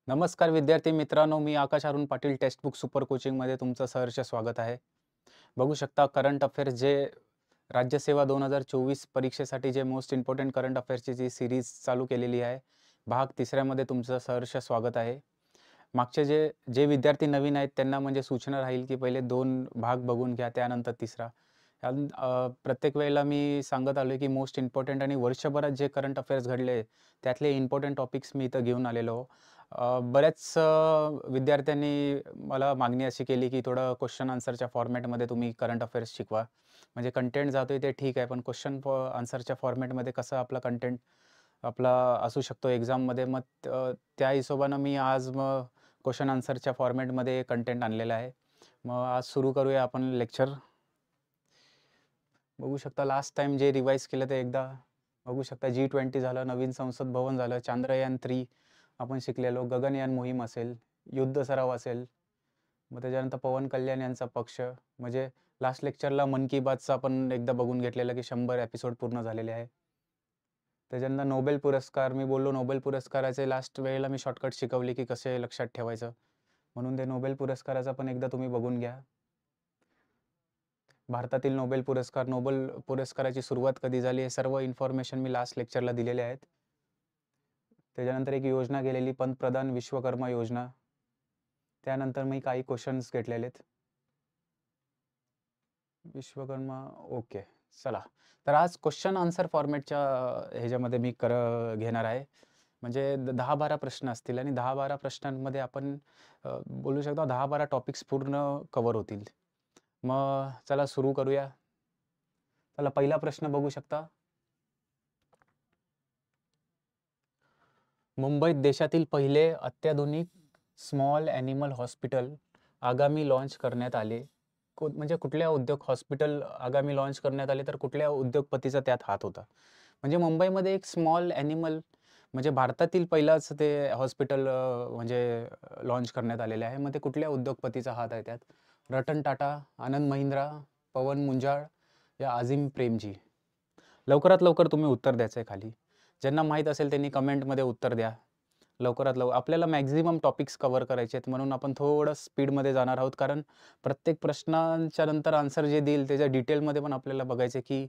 नमस्कार विद्यार्थी मित्रांनो, मी आकाश अरुण पाटील टेक्स्टबुक सुपर कोचिंगमध्ये तुमचं सहर्ष स्वागत आहे. बघू शकता करंट अफेअर्स जे राज्यसेवा 2024 परीक्षेसाठी जे मोस्ट इम्पोर्टंट करंट अफेअर्सची जी सीरीज चालू केलेली आहे. भाग 3मध्ये तुमचं सहर्ष स्वागत आहे. मागचे जे जे विद्यार्थी नवीन आहेत त्यांना म्हणजे सूचना राहील, की पहिले 2 भाग बघून घ्या, त्यानंतर 3रा. प्रत्येक वेळेला मी सांगत आलोय, की मोस्ट इम्पोर्टंट आणि वर्षभरात जे करंट अफेअर्स घडले, त्यातले इम्पोर्टंट टॉपिक्स मी इथं घेऊन आलेलो. बऱ्याच विद्यार्थ्यांनी मला मागणी अशी केली, की थोडं क्वेश्चन आन्सरच्या फॉर्मॅटमध्ये तुम्ही करंट अफेअर्स शिकवा. म्हणजे कंटेंट जातोय ते ठीक आहे, पण क्वेश्चन आन्सरच्या फॉर्मॅटमध्ये कसं आपला कंटेंट आपला असू शकतो एक्झाममध्ये. मग त्या हिशोबानं मी आज मग क्वेश्चन आन्सरच्या फॉर्मॅटमध्ये कंटेंट आणलेलं आहे. मग आज सुरू करूया आपण लेक्चर. बघू शकता लास्ट टाईम जे रिवाईज केलं ते एकदा बघू शकता. G20 झालं, नवीन संसद भवन झालं, चांद्रयान-3 आपण शिकलेलो, गगनयान मोहीम असेल, युद्ध सराव असेल, मग त्याच्यानंतर पवन कल्याण यांचा पक्ष. म्हणजे लास्ट लेक्चरला मन की बातचं आपण एकदा बघून घेतलेलं, की 100 एपिसोड पूर्ण झालेले आहे. त्याच्यानंतर नोबेल पुरस्कार मी बोललो, नोबेल पुरस्काराचे लास्ट वेळेला मी शॉर्टकट शिकवले, की कसे लक्षात ठेवायचं. म्हणून ते नोबेल पुरस्काराचा पण एकदा तुम्ही बघून घ्या. भारतातील नोबेल पुरस्कार, नोबेल पुरस्काराची सुरुवात कधी झाली, हे सर्व इन्फॉर्मेशन मी लास्ट लेक्चरला दिलेले आहेत. त्याच्यानंतर एक योजना गेलेली पंतप्रधान विश्वकर्मा योजना. त्यानंतर मी काही क्वेश्चन्स घेतलेले आहेत. विश्वकर्मा ओके. चला, तर आज क्वेश्चन आन्सर फॉर्मॅटच्या ह्याच्यामध्ये मी घेणार आहे. म्हणजे 10-12 प्रश्न असतील आणि 10-12 प्रश्नांमध्ये आपण बोलू शकतो 10-12 टॉपिक्स पूर्ण कव्हर होतील. मग चला सुरू करूया. चला, पहिला प्रश्न बघू शकता. मुंबईत देशातील पहिले अत्याधुनिक स्मॉल ॲनिमल हॉस्पिटल आगामी लॉन्च करण्यात आले. म्हणजे कुठल्या हॉस्पिटल आगामी लॉन्च करण्यात आले, तर कुठल्या उद्योगपतीचा त्यात हात होता? म्हणजे मुंबईमध्ये एक स्मॉल ॲनिमल म्हणजे भारतातील पहिलाच ते हॉस्पिटल म्हणजे लॉन्च करण्यात आलेले आहे. मग ते कुठल्या उद्योगपतीचा हात आहे त्यात? रतन टाटा, आनंद महिंद्रा, पवन मुंजाळ या अझीम प्रेमजी? लवकरात लवकर तुम्ही उत्तर द्यायचं आहे खाली. ज्यांना माहीत असेल त्यांनी कमेंटमध्ये उत्तर द्या. लवकरात लवकर आपल्याला मॅक्सिमम टॉपिक्स कव्हर करायचे आहेत, म्हणून आपण थोडं स्पीडमध्ये जाणार आहोत. कारण प्रत्येक प्रश्नांच्या नंतर आन्सर जे देईल त्याच्या डिटेलमध्ये पण आपल्याला बघायचं की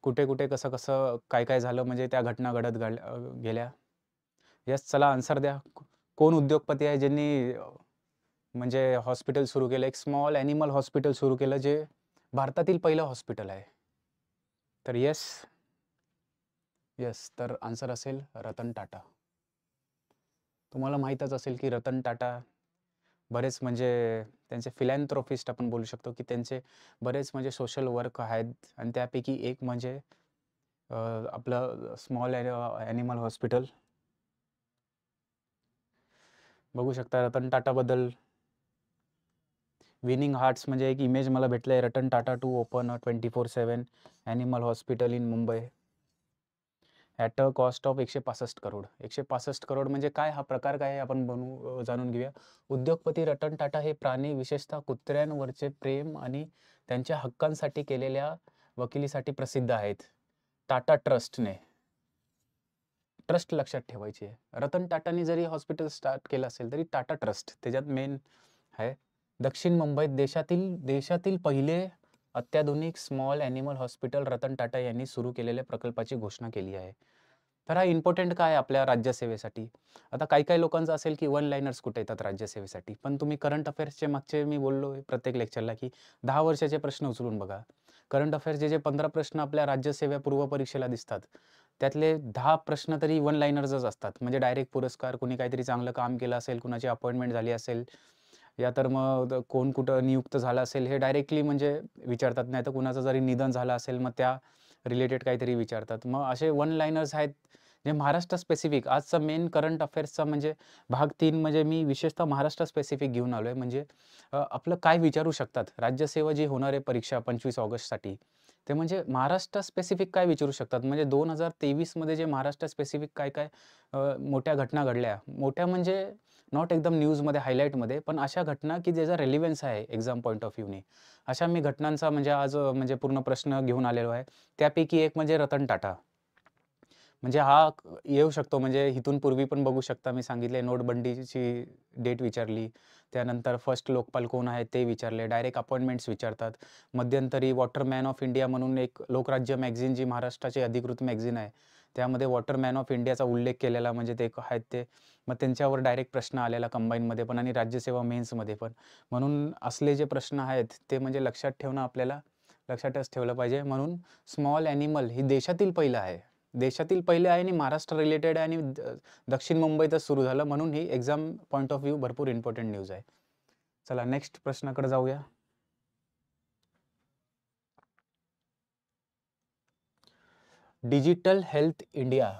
कुठे-कुठे, कसं-कसं, काय-काय झालं, म्हणजे त्या घटना घडत गेल्या. येस, चला आन्सर द्या. कोण उद्योगपती आहे ज्यांनी म्हणजे हॉस्पिटल सुरू केलं, एक स्मॉल ॲनिमल हॉस्पिटल सुरू केलं, जे भारतातील पहिलं हॉस्पिटल आहे? तर येस, तर आन्सर असेल रतन टाटा. तुम्हाला माहीतच असेल की रतन टाटा बरेच म्हणजे त्यांचे फिलॅन्थ्रोपिस्ट आपण बोलू शकतो, की त्यांचे बरेच म्हणजे सोशल वर्क आहेत आणि त्यापैकी एक म्हणजे आपलं स्मॉल ॲनिमल हॉस्पिटल. बघू शकता रतन टाटाबद्दल विनिंग हार्ट्स म्हणजे एक इमेज मला भेटलं आहे. Ratan Tata to open a 24/7 animal hospital in Mumbai at a cost of 165 crore. 165 crore म्हणजे काय, हा प्रकार काय आहे आपण जाणून घेऊया. उद्योगपती रतन टाटा हे प्राणी, विशेषतः कुत्र्यांवरचे प्रेम आणि त्यांच्या हक्कांसाठी केलेल्या वकिलीसाठी प्रसिद्ध आहेत. टाटा ट्रस्टने ट्रस्ट लक्षात ठेवायची आहे. रतन टाटांनी जरी हॉस्पिटल स्टार्ट केलं असेल तरी टाटा ट्रस्ट त्याच्यात मेन आहे. दक्षिण मुंबईत देशातील पहिले अत्याधुनिक small animal hospital Ratan Tata यांनी सुरू केलेल्या प्रकल्पाची घोषणा केली आहे. तर हा इम्पोर्टंट काय आहे आपल्या राज्यसेवेसाठी? आता काही-काही लोकांचं असेल की वन लाइनर्स कुठे येतात राज्यसेवेसाठी? पण तुम्ही करंट अफेअर्सचे मागचे मी बोललो प्रत्येक लेक्चरला, की 10 वर्षाचे प्रश्न उचलून बघा. करंट अफेअर्सचे जे 15 प्रश्न आपल्या राज्यसेवा पूर्व परीक्षेला दिसतात, त्यातले 10 प्रश्न तरी वन लाइनर्सच असतात. म्हणजे डायरेक्ट पुरस्कार, कुणी काहीतरी चांगलं काम केलं असेल, कुणाची अपॉइंटमेंट झाली असेल, या तर मग कोण कुठं नियुक्त झाला असेल, हे डायरेक्टली म्हणजे विचारतात. नाहीतर कुणाचं जरी निधन झालं असेल, मग त्या रिलेटेड काहीतरी विचारतात. मग असे वन लाइनर्स आहेत, जे महाराष्ट्र स्पेसिफिक आजचा मेन करंट अफेअर्सचा म्हणजे भाग 3 म्हणजे मी विशेषतः महाराष्ट्र स्पेसिफिक घेऊन आलोय. म्हणजे आपलं काय विचारू शकतात, राज्यसेवा जी होणार आहे परीक्षा 25 ऑगस्टसाठी, ते म्हणजे महाराष्ट्र स्पेसिफिक काय विचारू शकतात. म्हणजे 2023 मध्ये जे महाराष्ट्र स्पेसिफिक काय-काय मोठ्या घटना घडल्या, मोठ्या म्हणजे नॉट एकदम न्यूजमध्ये, हायलाईटमध्ये, पण अशा घटना की ज्याचा रेलेव्हन्स आहे एक्झाम पॉइंट ऑफ व्ह्यूने. अशा मी घटनांचा म्हणजे आज म्हणजे पूर्ण प्रश्न घेऊन आलेलो आहे. त्यापैकी एक म्हणजे रतन टाटा. म्हणजे हा येऊ शकतो, म्हणजे इथून पूर्वी पण बघू शकता मी सांगितले नोटबंदीची डेट विचारली. त्यानंतर फर्स्ट लोकपाल कोण आहे ते विचारले. डायरेक्ट अपॉइंटमेंट्स विचारतात. मध्यंतरी वॉटरमॅन ऑफ इंडिया म्हणून एक लोकराज्य मॅगझीन जी महाराष्ट्राची अधिकृत मॅगझीन आहे, त्यामध्ये वॉटरमॅन ऑफ इंडियाचा उल्लेख केलेला म्हणजे ते आहेत ते. मग त्यांच्यावर डायरेक्ट प्रश्न आलेला कंबाईनमध्ये पण आणि राज्यसेवा मेन्समध्ये पण. म्हणून असले जे प्रश्न आहेत ते म्हणजे लक्षात ठेवणं आपल्याला लक्षातच ठेवलं पाहिजे. म्हणून स्मॉल ॲनिमल ही देशातील पहिलं आहे. देशातील पहिले आहे आणि महाराष्ट्र रिलेटेड आहे आणि दक्षिण मुंबईतच सुरू झालं, म्हणून ही एक्झाम पॉइंट ऑफ व्ह्यू भरपूर इम्पॉर्टंट न्यूज आहे. चला नेक्स्ट प्रश्नाकडे जाऊया. डिजिटल हेल्थ इंडिया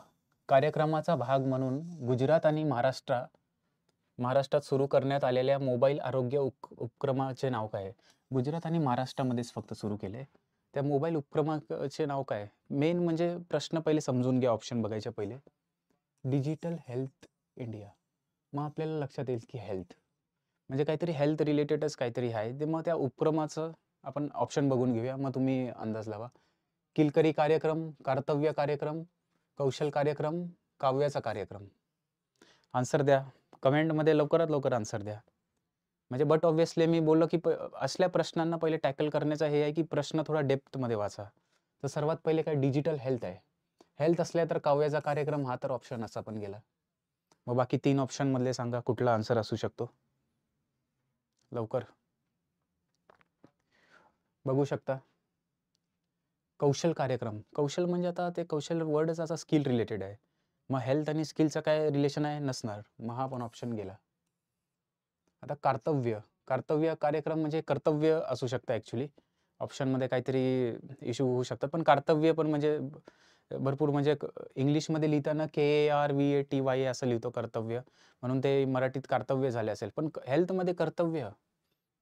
कार्यक्रमाचा भाग म्हणून गुजरात आणि महाराष्ट्रात सुरू करण्यात आलेल्या मोबाईल आरोग्य उपक्रमाचे नाव काय आहे? गुजरात आणि महाराष्ट्रामध्येच फक्त सुरू केले. त्या मोबाईल उपक्रमाचे नाव काय? मेन म्हणजे प्रश्न पहिले समजून घ्या, ऑप्शन बघायच्या पहिले. डिजिटल हेल्थ इंडिया, मग आपल्याला लक्षात येईल की हेल्थ म्हणजे काहीतरी हेल्थ रिलेटेडच काहीतरी आहे ते. मग त्या उपक्रमाचं आपण ऑप्शन बघून घेऊया, मग तुम्ही अंदाज लावा. किलकरी कार्यक्रम, कर्तव्य कार्यक्रम, कौशल कार्यक्रम, काव्याचा कार्यक्रम. आन्सर द्या कमेंटमध्ये, लवकरात लवकर आन्सर द्या. म्हणजे बट ऑब्व्हियसली मी बोललो की असल्या प्रश्नांना पहिले टॅकल करण्याचा हे आहे की प्रश्न थोडा डेप्थमध्ये वाचा. तर सर्वात पहिले काय डिजिटल हेल्थ आहे. हेल्थ असल्या तर काव्याचा कार्यक्रम हा तर ऑप्शन असा पण गेला. मग बाकी 3 ऑप्शनमधले सांगा कुठला आन्सर असू शकतो. लवकर बघू शकता. कौशल कार्यक्रम, कौशल म्हणजे आता ते कौशल वर्डच असा स्किल रिलेटेड आहे. मग हेल्थ आणि स्किलचं काय रिलेशन आहे? नसणार. मग हा पण ऑप्शन गेला. आता कर्तव्य कार्यक्रम म्हणजे कर्तव्य असू शकतं ॲक्च्युली. ऑप्शनमध्ये काहीतरी इश्यू होऊ शकतात. पण कर्तव्य पण म्हणजे भरपूर म्हणजे इंग्लिशमध्ये लिहिताना KARVATY असं लिहितो कर्तव्य, म्हणून ते मराठीत कर्तव्य झाले असेल. पण हेल्थमध्ये कर्तव्य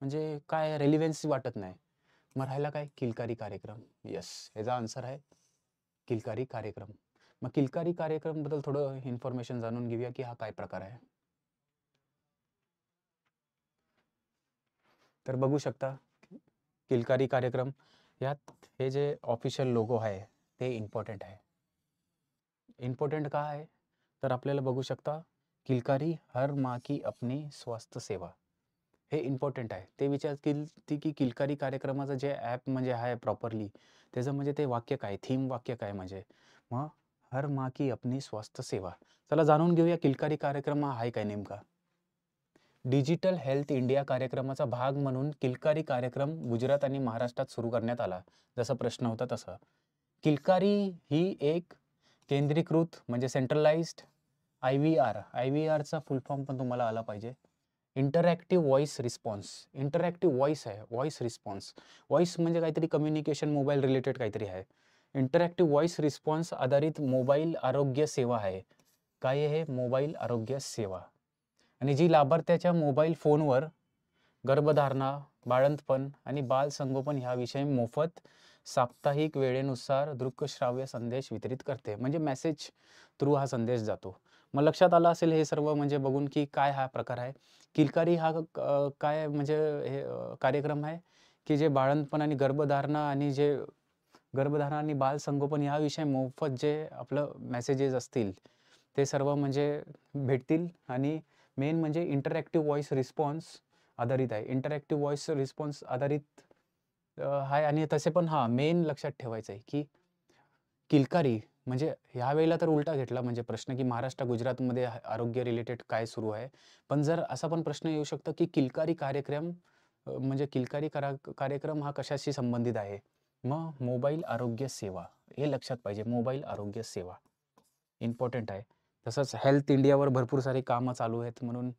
म्हणजे काय रेलिव्हन्सी वाटत नाही. मग राहिला काय? किलकारी कार्यक्रम. येस, ह्याचा आन्सर आहे किलकारी कार्यक्रम. मग किलकारी कार्यक्रमबद्दल थोडं इन्फॉर्मेशन जाणून घेऊया की हा काय प्रकार आहे. तर बघू शकता किलकारी कार्यक्रम, यात हे जे ऑफिशियल लोगो आहे ते इम्पॉर्टंट आहे. इम्पॉर्टंट का आहे? तर आपल्याला बघू शकता किलकारी हर माँ की अपनी स्वास्थ्य सेवा, हे इम्पॉर्टंट आहे. ते विचारतील की किलकारी कार्यक्रमाचं जे ॲप म्हणजे आहे प्रॉपरली, त्याचं म्हणजे ते वाक्य काय, थीम वाक्य काय म्हणजे? मग हर माँ की अपनी स्वास्थ्य सेवा. चला जाणून घेऊया किलकारी कार्यक्रम हा आहे काय नेमका. डिजिटल हेल्थ इंडिया कार्यक्रमाचा भाग म्हणून किलकारी कार्यक्रम गुजरात आणि महाराष्ट्रात सुरू करण्यात आला. जसा प्रश्न होता तसा. किलकारी ही एक केंद्रीकृत म्हणजे सेंट्रलाइज्ड IVRचा फुल फॉर्म पण तुम्हाला आला पाहिजे. Interactive voice response. Interactive voice आहे, व्हॉइस रिस्पॉन्स. व्हॉइस म्हणजे काहीतरी कम्युनिकेशन मोबाईल रिलेटेड काहीतरी आहे. इंटरॅक्टिव्ह व्हॉइस रिस्पॉन्स आधारित मोबाईल आरोग्य सेवा आहे. काय आहे? मोबाईल आरोग्य सेवा. आणि जी लाभार्थ्याच्या मोबाईल फोनवर गर्भधारणा, बाळंतपण आणि बालसंगोपन ह्याविषयी मोफत साप्ताहिक वेळेनुसार दृकश्राव्य संदेश वितरित करते. म्हणजे मेसेज थ्रू हा संदेश जातो. मग लक्षात आलं असेल हे सर्व म्हणजे बघून की काय हा प्रकार आहे. किलकारी हा काय म्हणजे हे कार्यक्रम आहे की जे बाळंतपण आणि गर्भधारणा आणि बालसंगोपन याविषयी मोफत जे आपलं मेसेजेस असतील ते सर्व म्हणजे भेटतील. आणि मेन म्हणजे इंटरॅक्टिव्ह व्हॉइस रिस्पॉन्स आधारित आहे. इंटरॅक्टिव्ह व्हॉइस रिस्पॉन्स आधारित आहे. आणि तसे पण हां, मेन लक्षात ठेवायचं आहे की किलकारी म्हणजे ह्यावेळेला तर उलटा घेतला म्हणजे प्रश्न की महाराष्ट्र, गुजरातमध्ये आरोग्य रिलेटेड काय सुरू आहे. पण जर असा पण प्रश्न येऊ शकतो की किलकारी कार्यक्रम म्हणजे किलकारी कार्यक्रम हा कशाशी संबंधित आहे? मग मोबाईल आरोग्य सेवा, हे लक्षात पाहिजे. मोबाईल आरोग्य सेवा इम्पॉर्टंट आहे. तसंच हेल्थ इंडियावर भरपूर सारी कामं चालू आहेत, म्हणून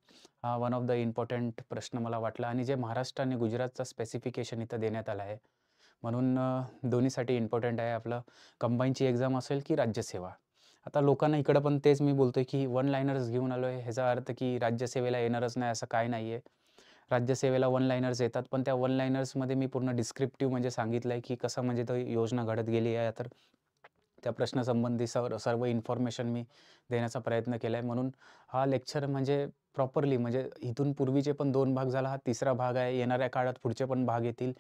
हा वन ऑफ द इम्पॉर्टंट प्रश्न मला वाटला. आणि जे महाराष्ट्र आणि गुजरातचा स्पेसिफिकेशन इथं देण्यात आलं आहे, म्हणून दोन्हीसाठी इम्पॉर्टंट आहे. आपलं कंबाईनची एक्झाम असेल की राज्यसेवा. आता लोकांना इकडं पण तेच मी बोलतोय की वन लाइनर्स घेऊन आलो आहे. ह्याचा अर्थ की राज्यसेवेला येणारच नाही असं काय नाही आहे. राज्यसेवेला वन लाइनर्स येतात, पण त्या वन लाइनर्समध्ये मी पूर्ण डिस्क्रिप्टिव्ह म्हणजे सांगितलं आहे की कसं म्हणजे तो योजना घडत गेली आहे. तर त्या प्रश्नासंबंधी सर्व इन्फॉर्मेशन मी देण्याचा प्रयत्न केला आहे. म्हणून हा लेक्चर म्हणजे प्रॉपरली म्हणजे इथून पूर्वीचे पण 2 भाग झाला, हा तिसरा भाग आहे. येणाऱ्या काळात पुढचे पण भाग येतील.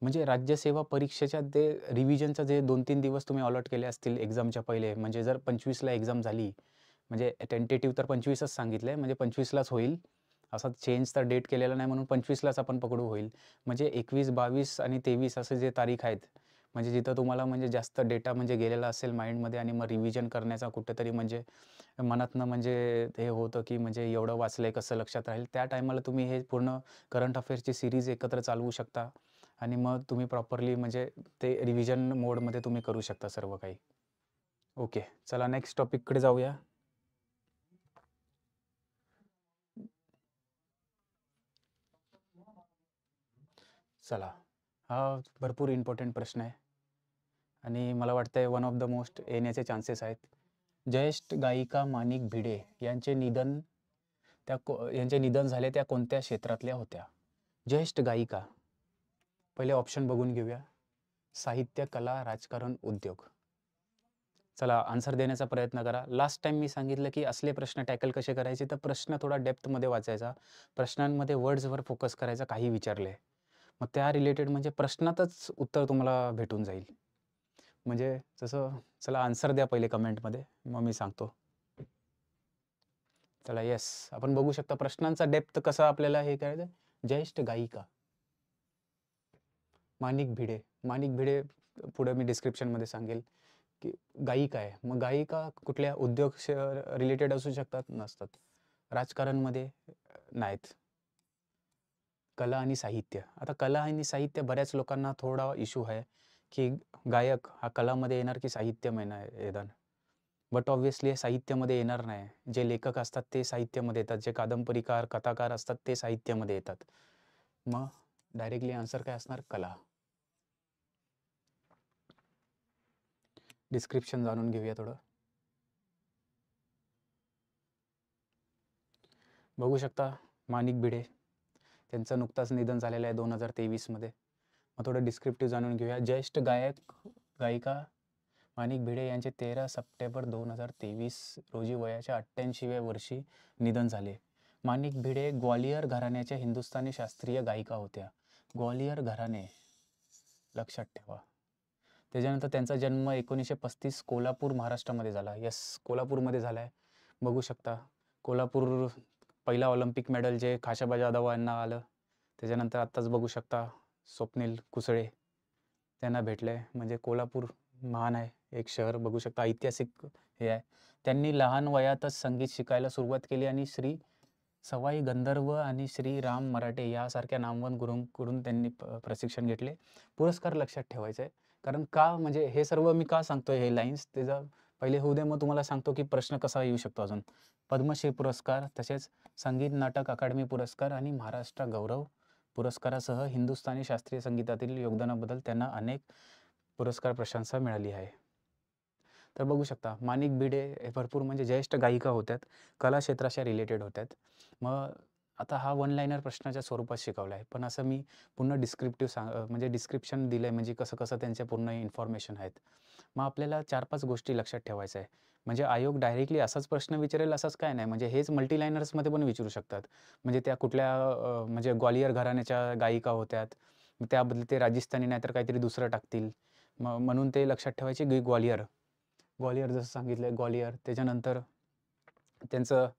म्हणजे राज्यसेवा परीक्षेच्या ते रिव्हिजनचं जे 2-3 दिवस तुम्ही अलॉट केले असतील एक्झामच्या पहिले, म्हणजे जर 25ला एक्झाम झाली, म्हणजे टेंटेटिव्ह तर 25च सांगितलंय, म्हणजे 25लाच होईल. असा चेंज तर डेट केलेला नाही म्हणून 25लाच आपण पकडू होईल. म्हणजे 21, 22 आणि 23 असे जे तारीख आहेत, म्हणजे जिथं तुम्हाला म्हणजे जास्त डेटा म्हणजे गेलेला असेल माइंडमध्ये आणि मग रिव्हिजन करण्याचा कुठेतरी म्हणजे मनातनं म्हणजे हे होतं, की म्हणजे एवढं वाचलंय कसं लक्षात राहील. त्या टायमाला तुम्ही हे पूर्ण करंट अफेअर्सची सीरीज एकत्र चालवू शकता आणि मग तुम्ही प्रॉपरली म्हणजे ते रिव्हिजन मोडमध्ये तुम्ही करू शकता सर्व काही. ओके, चला नेक्स्ट टॉपिककडे जाऊया. चला, हा भरपूर इम्पॉर्टंट प्रश्न आहे आणि मला वाटतंय वन ऑफ द मोस्ट येण्याचे चान्सेस आहेत. ज्येष्ठ गायिका माणिक भिडे यांचे निधन झाले त्या कोणत्या क्षेत्रातल्या होत्या? ज्येष्ठ गायिका. पहिले ऑप्शन बघून घेऊया. साहित्य, कला, राजकारण, उद्योग. चला आन्सर देण्याचा प्रयत्न करा. लास्ट टाइम मी सांगितलं की असले प्रश्न टॅकल कसे करायचे, तर प्रश्न थोडा डेप्थमध्ये वाचायचा. प्रश्नांमध्ये वर्ड्सवर फोकस करायचा, काही विचारले मग त्या रिलेटेड म्हणजे प्रश्नातच उत्तर तुम्हाला भेटून जाईल. म्हणजे जसं चला आन्सर द्या पहिले कमेंटमध्ये, मग मी सांगतो. चला येस, आपण बघू शकता प्रश्नांचा डेप्थ कसा आपल्याला हे करायचं. ज्येष्ठ गायिका माणिक भिडे. माणिक भिडे पुढे मी डिस्क्रिप्शनमध्ये सांगेल की गायिका आहे. मग गायिका कुठल्या उद्योग रिलेटेड असू शकतात, नसतात. राजकारणमध्ये नाहीत. कला आणि साहित्य. आता कला आणि साहित्य बऱ्याच लोकांना थोडा इश्यू आहे की गायक हा कलामध्ये येणार की साहित्यमध्ये येणार. बट ऑब्व्हियसली साहित्यामध्ये येणार नाही. जे लेखक असतात ते साहित्यामध्ये येतात, जे कादंबरीकार कथाकार असतात ते साहित्यामध्ये येतात. मग डायरेक्टली आन्सर काय असणार? कला. डिस्क्रिप्शन जाणून घेऊया थोडं. बघू शकता माणिक भिडे, त्यांचं नुकताच निधन झालेलं आहे 2023मध्ये. मग थोडं डिस्क्रिप्टिव्ह जाणून घेऊया. ज्येष्ठ गायिका माणिक भिडे यांचे 13 सप्टेंबर 2023 रोजी वयाच्या 88व्या वर्षी निधन झाले. माणिक भिडे ग्वालियर घराण्याच्या हिंदुस्थानी शास्त्रीय गायिका होत्या. ग्वालियर घराणे लक्षात ठेवा. त्याच्यानंतर त्यांचा जन्म 1935 कोल्हापूर महाराष्ट्रामध्ये झाला. यस, कोल्हापूरमध्ये झाला आहे. बघू शकता कोल्हापूर, पहिला ऑलिम्पिक मेडल जे खाशाबा जाधव यांना आलं. त्याच्यानंतर आत्ताच बघू शकता स्वप्नील कुसळे त्यांना भेटले. म्हणजे कोल्हापूर महान आहे एक शहर. बघू शकता ऐतिहासिक हे आहे. त्यांनी लहान वयातच संगीत शिकायला सुरुवात केली आणि श्री सवाई गंधर्व आणि श्री राम मराठे यासारख्या नामवंत गुरूंकडून त्यांनी प्रशिक्षण घेतले. पुरस्कार लक्षात ठेवायचा आहे, कारण का म्हणजे हे सर्व मी का सांगतोय हे लाईन्स, त्याचा पहिले होऊ दे मग तुम्हाला सांगतो की प्रश्न कसा येऊ शकतो अजून. पद्मश्री पुरस्कार, तसेच संगीत नाटक अकादमी पुरस्कार आणि महाराष्ट्र गौरव पुरस्कारासह हिंदुस्थानी शास्त्रीय संगीतातील योगदानाबद्दल त्यांना अनेक पुरस्कार प्रशंसा मिळाली आहे. तर बघू शकता माणिक भिडे हे भरपूर म्हणजे ज्येष्ठ गायिका होत्यात, कला क्षेत्राच्या रिलेटेड होत्यात. मग आता हा वन लाईनर प्रश्नाच्या स्वरूपात शिकवला आहे, पण असं मी पूर्ण म्हणजे डिस्क्रिप्शन दिलं आहे, म्हणजे कसं कसं त्यांच्या पूर्ण इन्फॉर्मेशन आहेत. मग आपल्याला 4-5 गोष्टी लक्षात ठेवायच्या आहे. म्हणजे आयोग डायरेक्टली असाच प्रश्न विचारेल असंच काय नाही, म्हणजे हेच मल्टी लाईनर्समध्ये पण विचारू शकतात. म्हणजे त्या कुठल्या म्हणजे ग्वालियर घराण्याच्या गायिका होत्यात, मग त्याबद्दल ते राजस्थानी नाही तर काहीतरी दुसरं टाकतील. मग म्हणून ते लक्षात ठेवायचे की ग्वालियर जसं सांगितलं ग्वालियर. त्याच्यानंतर त्यांचं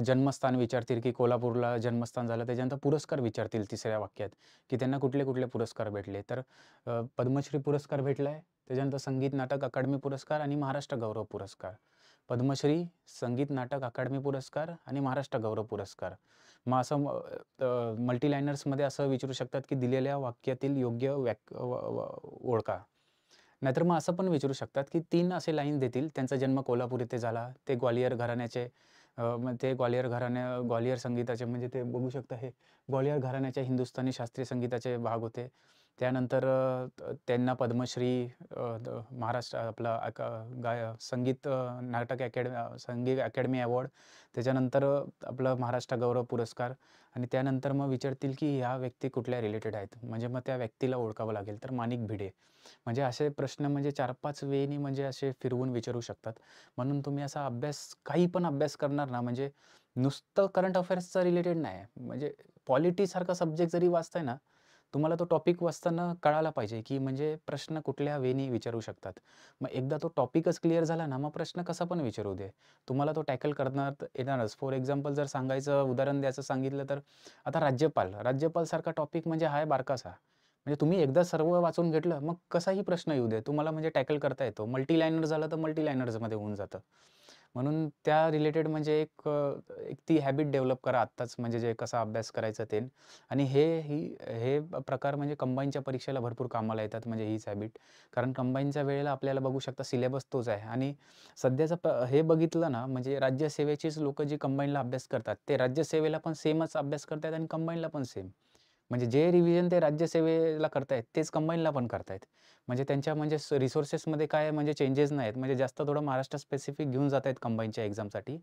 जन्मस्थान विचारतील की कोल्हापूरला जन्मस्थान झालं. त्याच्यानंतर पुरस्कार विचारतील तिसऱ्या वाक्यात की त्यांना कुठले कुठले पुरस्कार भेटले. तर पद्मश्री पुरस्कार भेटला आहे. त्याच्यानंतर संगीत नाटक अकादमी पुरस्कार आणि महाराष्ट्र गौरव पुरस्कार. पद्मश्री, संगीत नाटक अकादमी पुरस्कार आणि महाराष्ट्र गौरव पुरस्कार. मग असं मल्टी लाईनर्समध्ये असं विचारू शकतात की दिलेल्या वाक्यातील योग्य ओळखा. नाहीतर मग असं पण विचारू शकतात की 3 असे लाईन देतील. त्यांचा जन्म कोल्हापूर येथे झाला. ते ग्वालियर घराण्याचे मग ते ग्वालियर संगीताचे म्हणजे ते बघू शकता हे ग्वालियर घराण्याच्या हिंदुस्थानी शास्त्रीय संगीताचे भाग होते. त्यानंतर त्यांना पद्मश्री, महाराष्ट्र आपला संगीत नाटक संगीत अकॅडमी अवॉर्ड. त्याच्यानंतर आपलं महाराष्ट्र गौरव पुरस्कार आणि त्यानंतर मग विचारतील की ह्या व्यक्ती कुठल्या रिलेटेड आहेत. म्हणजे मग त्या व्यक्तीला ओळखावं लागेल. तर माणिक भिडे. म्हणजे असे प्रश्न म्हणजे 4-5 वेळेनी म्हणजे असे फिरवून विचारू शकतात. म्हणून तुम्ही असा काही पण अभ्यास करणार ना, म्हणजे नुसतं करंट अफेअर्सचा रिलेटेड नाही. म्हणजे पॉलिटी सारखा सब्जेक्ट जरी वाचताय ना, तुम्हाला तो टॉपिक वाचताना कळायला पाहिजे, की म्हणजे प्रश्न कुठल्या वेनी विचारू शकतात. मग एकदा तो टॉपिकच क्लिअर झाला ना, मग प्रश्न कसा पण विचारू दे. तुम्हाला तो टॅकल करणार येणारच. फॉर एक्झाम्पल जर सांगायचं उदाहरण द्यायचं सांगितलं तर आता राज्यपालसारखा टॉपिक म्हणजे हा आहे बारकासा. म्हणजे तुम्ही एकदा सर्व वाचून घेतलं, मग कसाही प्रश्न येऊ दे, तुम्हाला म्हणजे टॅकल करता येतो. मल्टी लाइनर झालं तर मल्टी लाइनर्समध्ये होऊन जातं. म्हणून त्या रिलेटेड म्हणजे एक ती हॅबिट डेव्हलप करा आत्ताच म्हणजे जे कसा अभ्यास करायचा ते. आणि हे प्रकार म्हणजे कंबाईनच्या परीक्षेला भरपूर कामाला येतात म्हणजे हीच हॅबिट. कारण कंबाईनच्या वेळेला आपल्याला बघू शकता सिलेबस तोच आहे आणि सध्याचं हे बघितलं ना म्हणजे राज्यसेवेचीच लोकं जी कंबाईनला अभ्यास करतात, ते राज्यसेवेला पण सेमच अभ्यास करतायत आणि कंबाईनला पण सेम. म्हणजे जे रिव्हिजन ते राज्यसेवेला करतायत, तेच कंबाईनला पण करतायत. म्हणजे त्यांच्या म्हणजे रिसोर्सेसमध्ये काय म्हणजे चेंजेस नाहीत. म्हणजे जास्त थोडं महाराष्ट्र स्पेसिफिक घेऊन जात आहेत कंबाईनच्या एक्झामसाठी.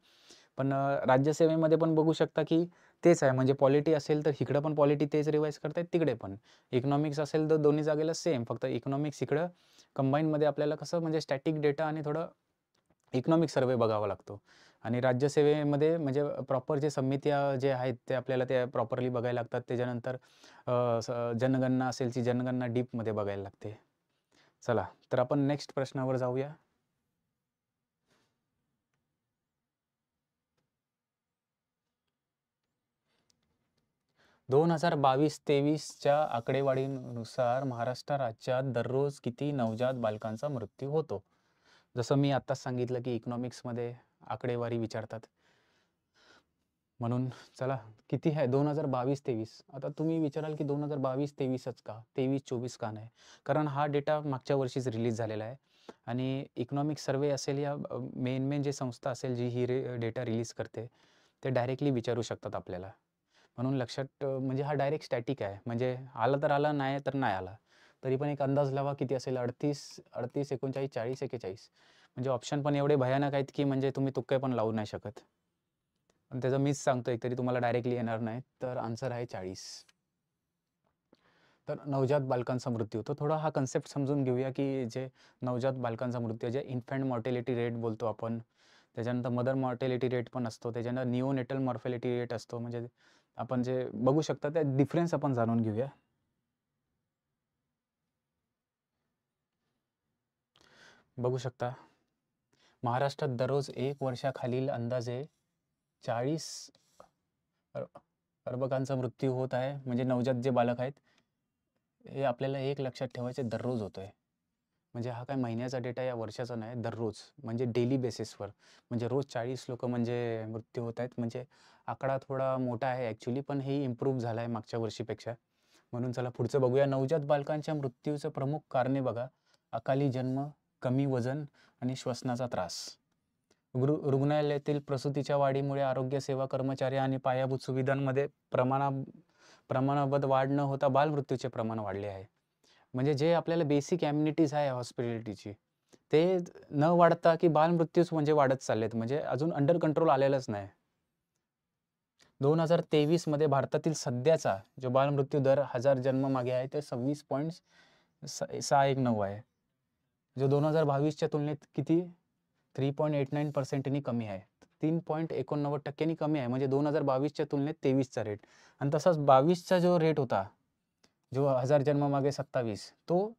पण राज्यसेवेमध्ये पण बघू शकता, की तेच आहे. म्हणजे पॉलिटी असेल तर इकडं पण पॉलिटी तेच रिवाईज करतायत, तिकडे पण. इकॉनॉमिक्स असेल तर दोन्ही जागेला सेम. फक्त इकॉनॉमिक्स इकडं कंबाईनमध्ये आपल्याला कसं म्हणजे स्टॅटिक डेटा आणि थोडं इकॉनॉमिक सर्व्हे बघावा लागतो. आणि राज्यसेवेमध्ये म्हणजे प्रॉपर जे समित्या जे आहेत ते आपल्याला त्या प्रॉपरली बघायला लागतात. त्याच्यानंतर जनगणना असेल ती जनगणना डीपमध्ये बघायला लागते. चला, तर आपण नेक्स्ट प्रश्नावर जाऊया. दोन 2022-23च्या आकडेवारीनुसार महाराष्ट्र राज्यात दररोज किती नवजात बालकांचा मृत्यू होतो? जसं मी आत्ताच सांगितलं, की इकॉनॉमिक्समध्ये आकडेवारी विचारतात. म्हणून चला किती आहे 2022-23. आता तुम्ही विचाराल, की 2022-23च का? 23-24 का नाही? कारण हा डेटा मागच्या वर्षीच रिलीज झालेला आहे आणि इकॉनॉमिक सर्व्हे असेल या मेन जे संस्था असेल जी ही डेटा रिलीज करते, ते डायरेक्टली विचारू शकतात आपल्याला. म्हणून लक्षात म्हणजे हा डायरेक्ट स्टॅटिक आहे. म्हणजे आला तर आला, नाही तर नाही आला. तरी पण एक अंदाज लावा किती असेल 38, 39, 39, 40, 41. म्हणजे ऑप्शन पण एवढे भयानक आहेत, की म्हणजे तुम्ही तुक्के पण लावू नाही शकत. पण त्याचं मीच सांगतोय तरी तुम्हाला डायरेक्टली येणार नाही. तर आन्सर आहे 40. तर नवजात बालकांचा मृत्यू. तर थोडा हा कन्सेप्ट समजून घेऊया, की जे नवजात बालकांचा मृत्यू जे इन्फंट मॉर्टॅलिटी रेट बोलतो आपण. त्याच्यानंतर मदर मॉर्टॅलिटी रेट पण असतो. त्याच्यानंतर निओनेटल मॉर्टॅलिटी रेट असतो. म्हणजे आपण जे बघू शकता त्या डिफरन्स आपण जाणून घेऊया. बघू शकता महाराष्ट्रात दररोज 1 वर्षाखालील अंदाजे 40 अ, अर्भकांचा मृत्यू होत आहे. म्हणजे नवजात जे बालक आहेत, हे आपल्याला एक लक्षात ठेवायचे दररोज होतोय. म्हणजे हा काय महिन्याचा डेटा या वर्षाचा नाही, दररोज म्हणजे डेली बेसिसवर. म्हणजे रोज 40 लोकं म्हणजे मृत्यू होत आहेत. म्हणजे आकडा थोडा मोठा आहे ॲक्चुअली, पण हे इम्प्रूव्ह झाला आहे मागच्या वर्षीपेक्षा. म्हणून चला पुढचं बघूया. नवजात बालकांच्या मृत्यूचं प्रमुख कारणे बघा, अकाली जन्म, कमी वजन आणि श्वसनाचा त्रास. रुग्णालयातील प्रसूतीच्या वाढीमुळे आरोग्य सेवा कर्मचारी आणि पायाभूत सुविधांमध्ये प्रमाणाबद्ध वाढ न होता बालमृत्यूचे प्रमाण वाढले आहे. म्हणजे जे आपल्याला बेसिक ॲम्युनिटीज आहे हॉस्पिटॅलिटीची, ते न वाढता की बालमृत्यूच म्हणजे वाढत चाललेत. म्हणजे अजून अंडर कंट्रोल आलेलंच नाही. 2023 मध्ये भारतातील सध्याचा जो बालमृत्यू दर 1000 जन्मामागे आहे ते 26.619 आहे. जो 2022च्या तुलनेत किती 3.89% नी कमी आहे. 3.89% कमी आहे. म्हणजे 2022च्या तुलनेत 23चा रेट. आणि तसाच 22चा जो रेट होता, जो 1000 जन्मामागे 27 तो